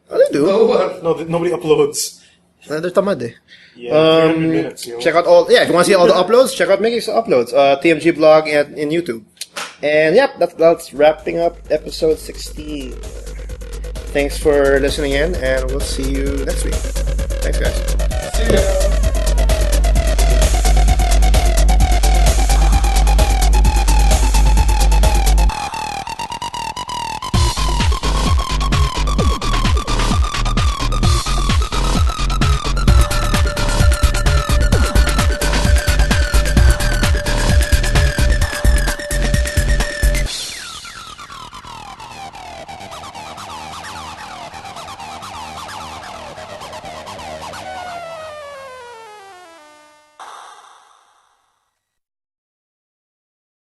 oh, they do. No, nobody uploads. They're tamad eh. Yeah, 300 minutes, yo. Check out all. Yeah, if you want to see all the uploads, check out Miggy's uploads. TMG blog and in YouTube. And yep, that's wrapping up episode 16. Thanks for listening in, and we'll see you next week. Thanks, guys. See ya.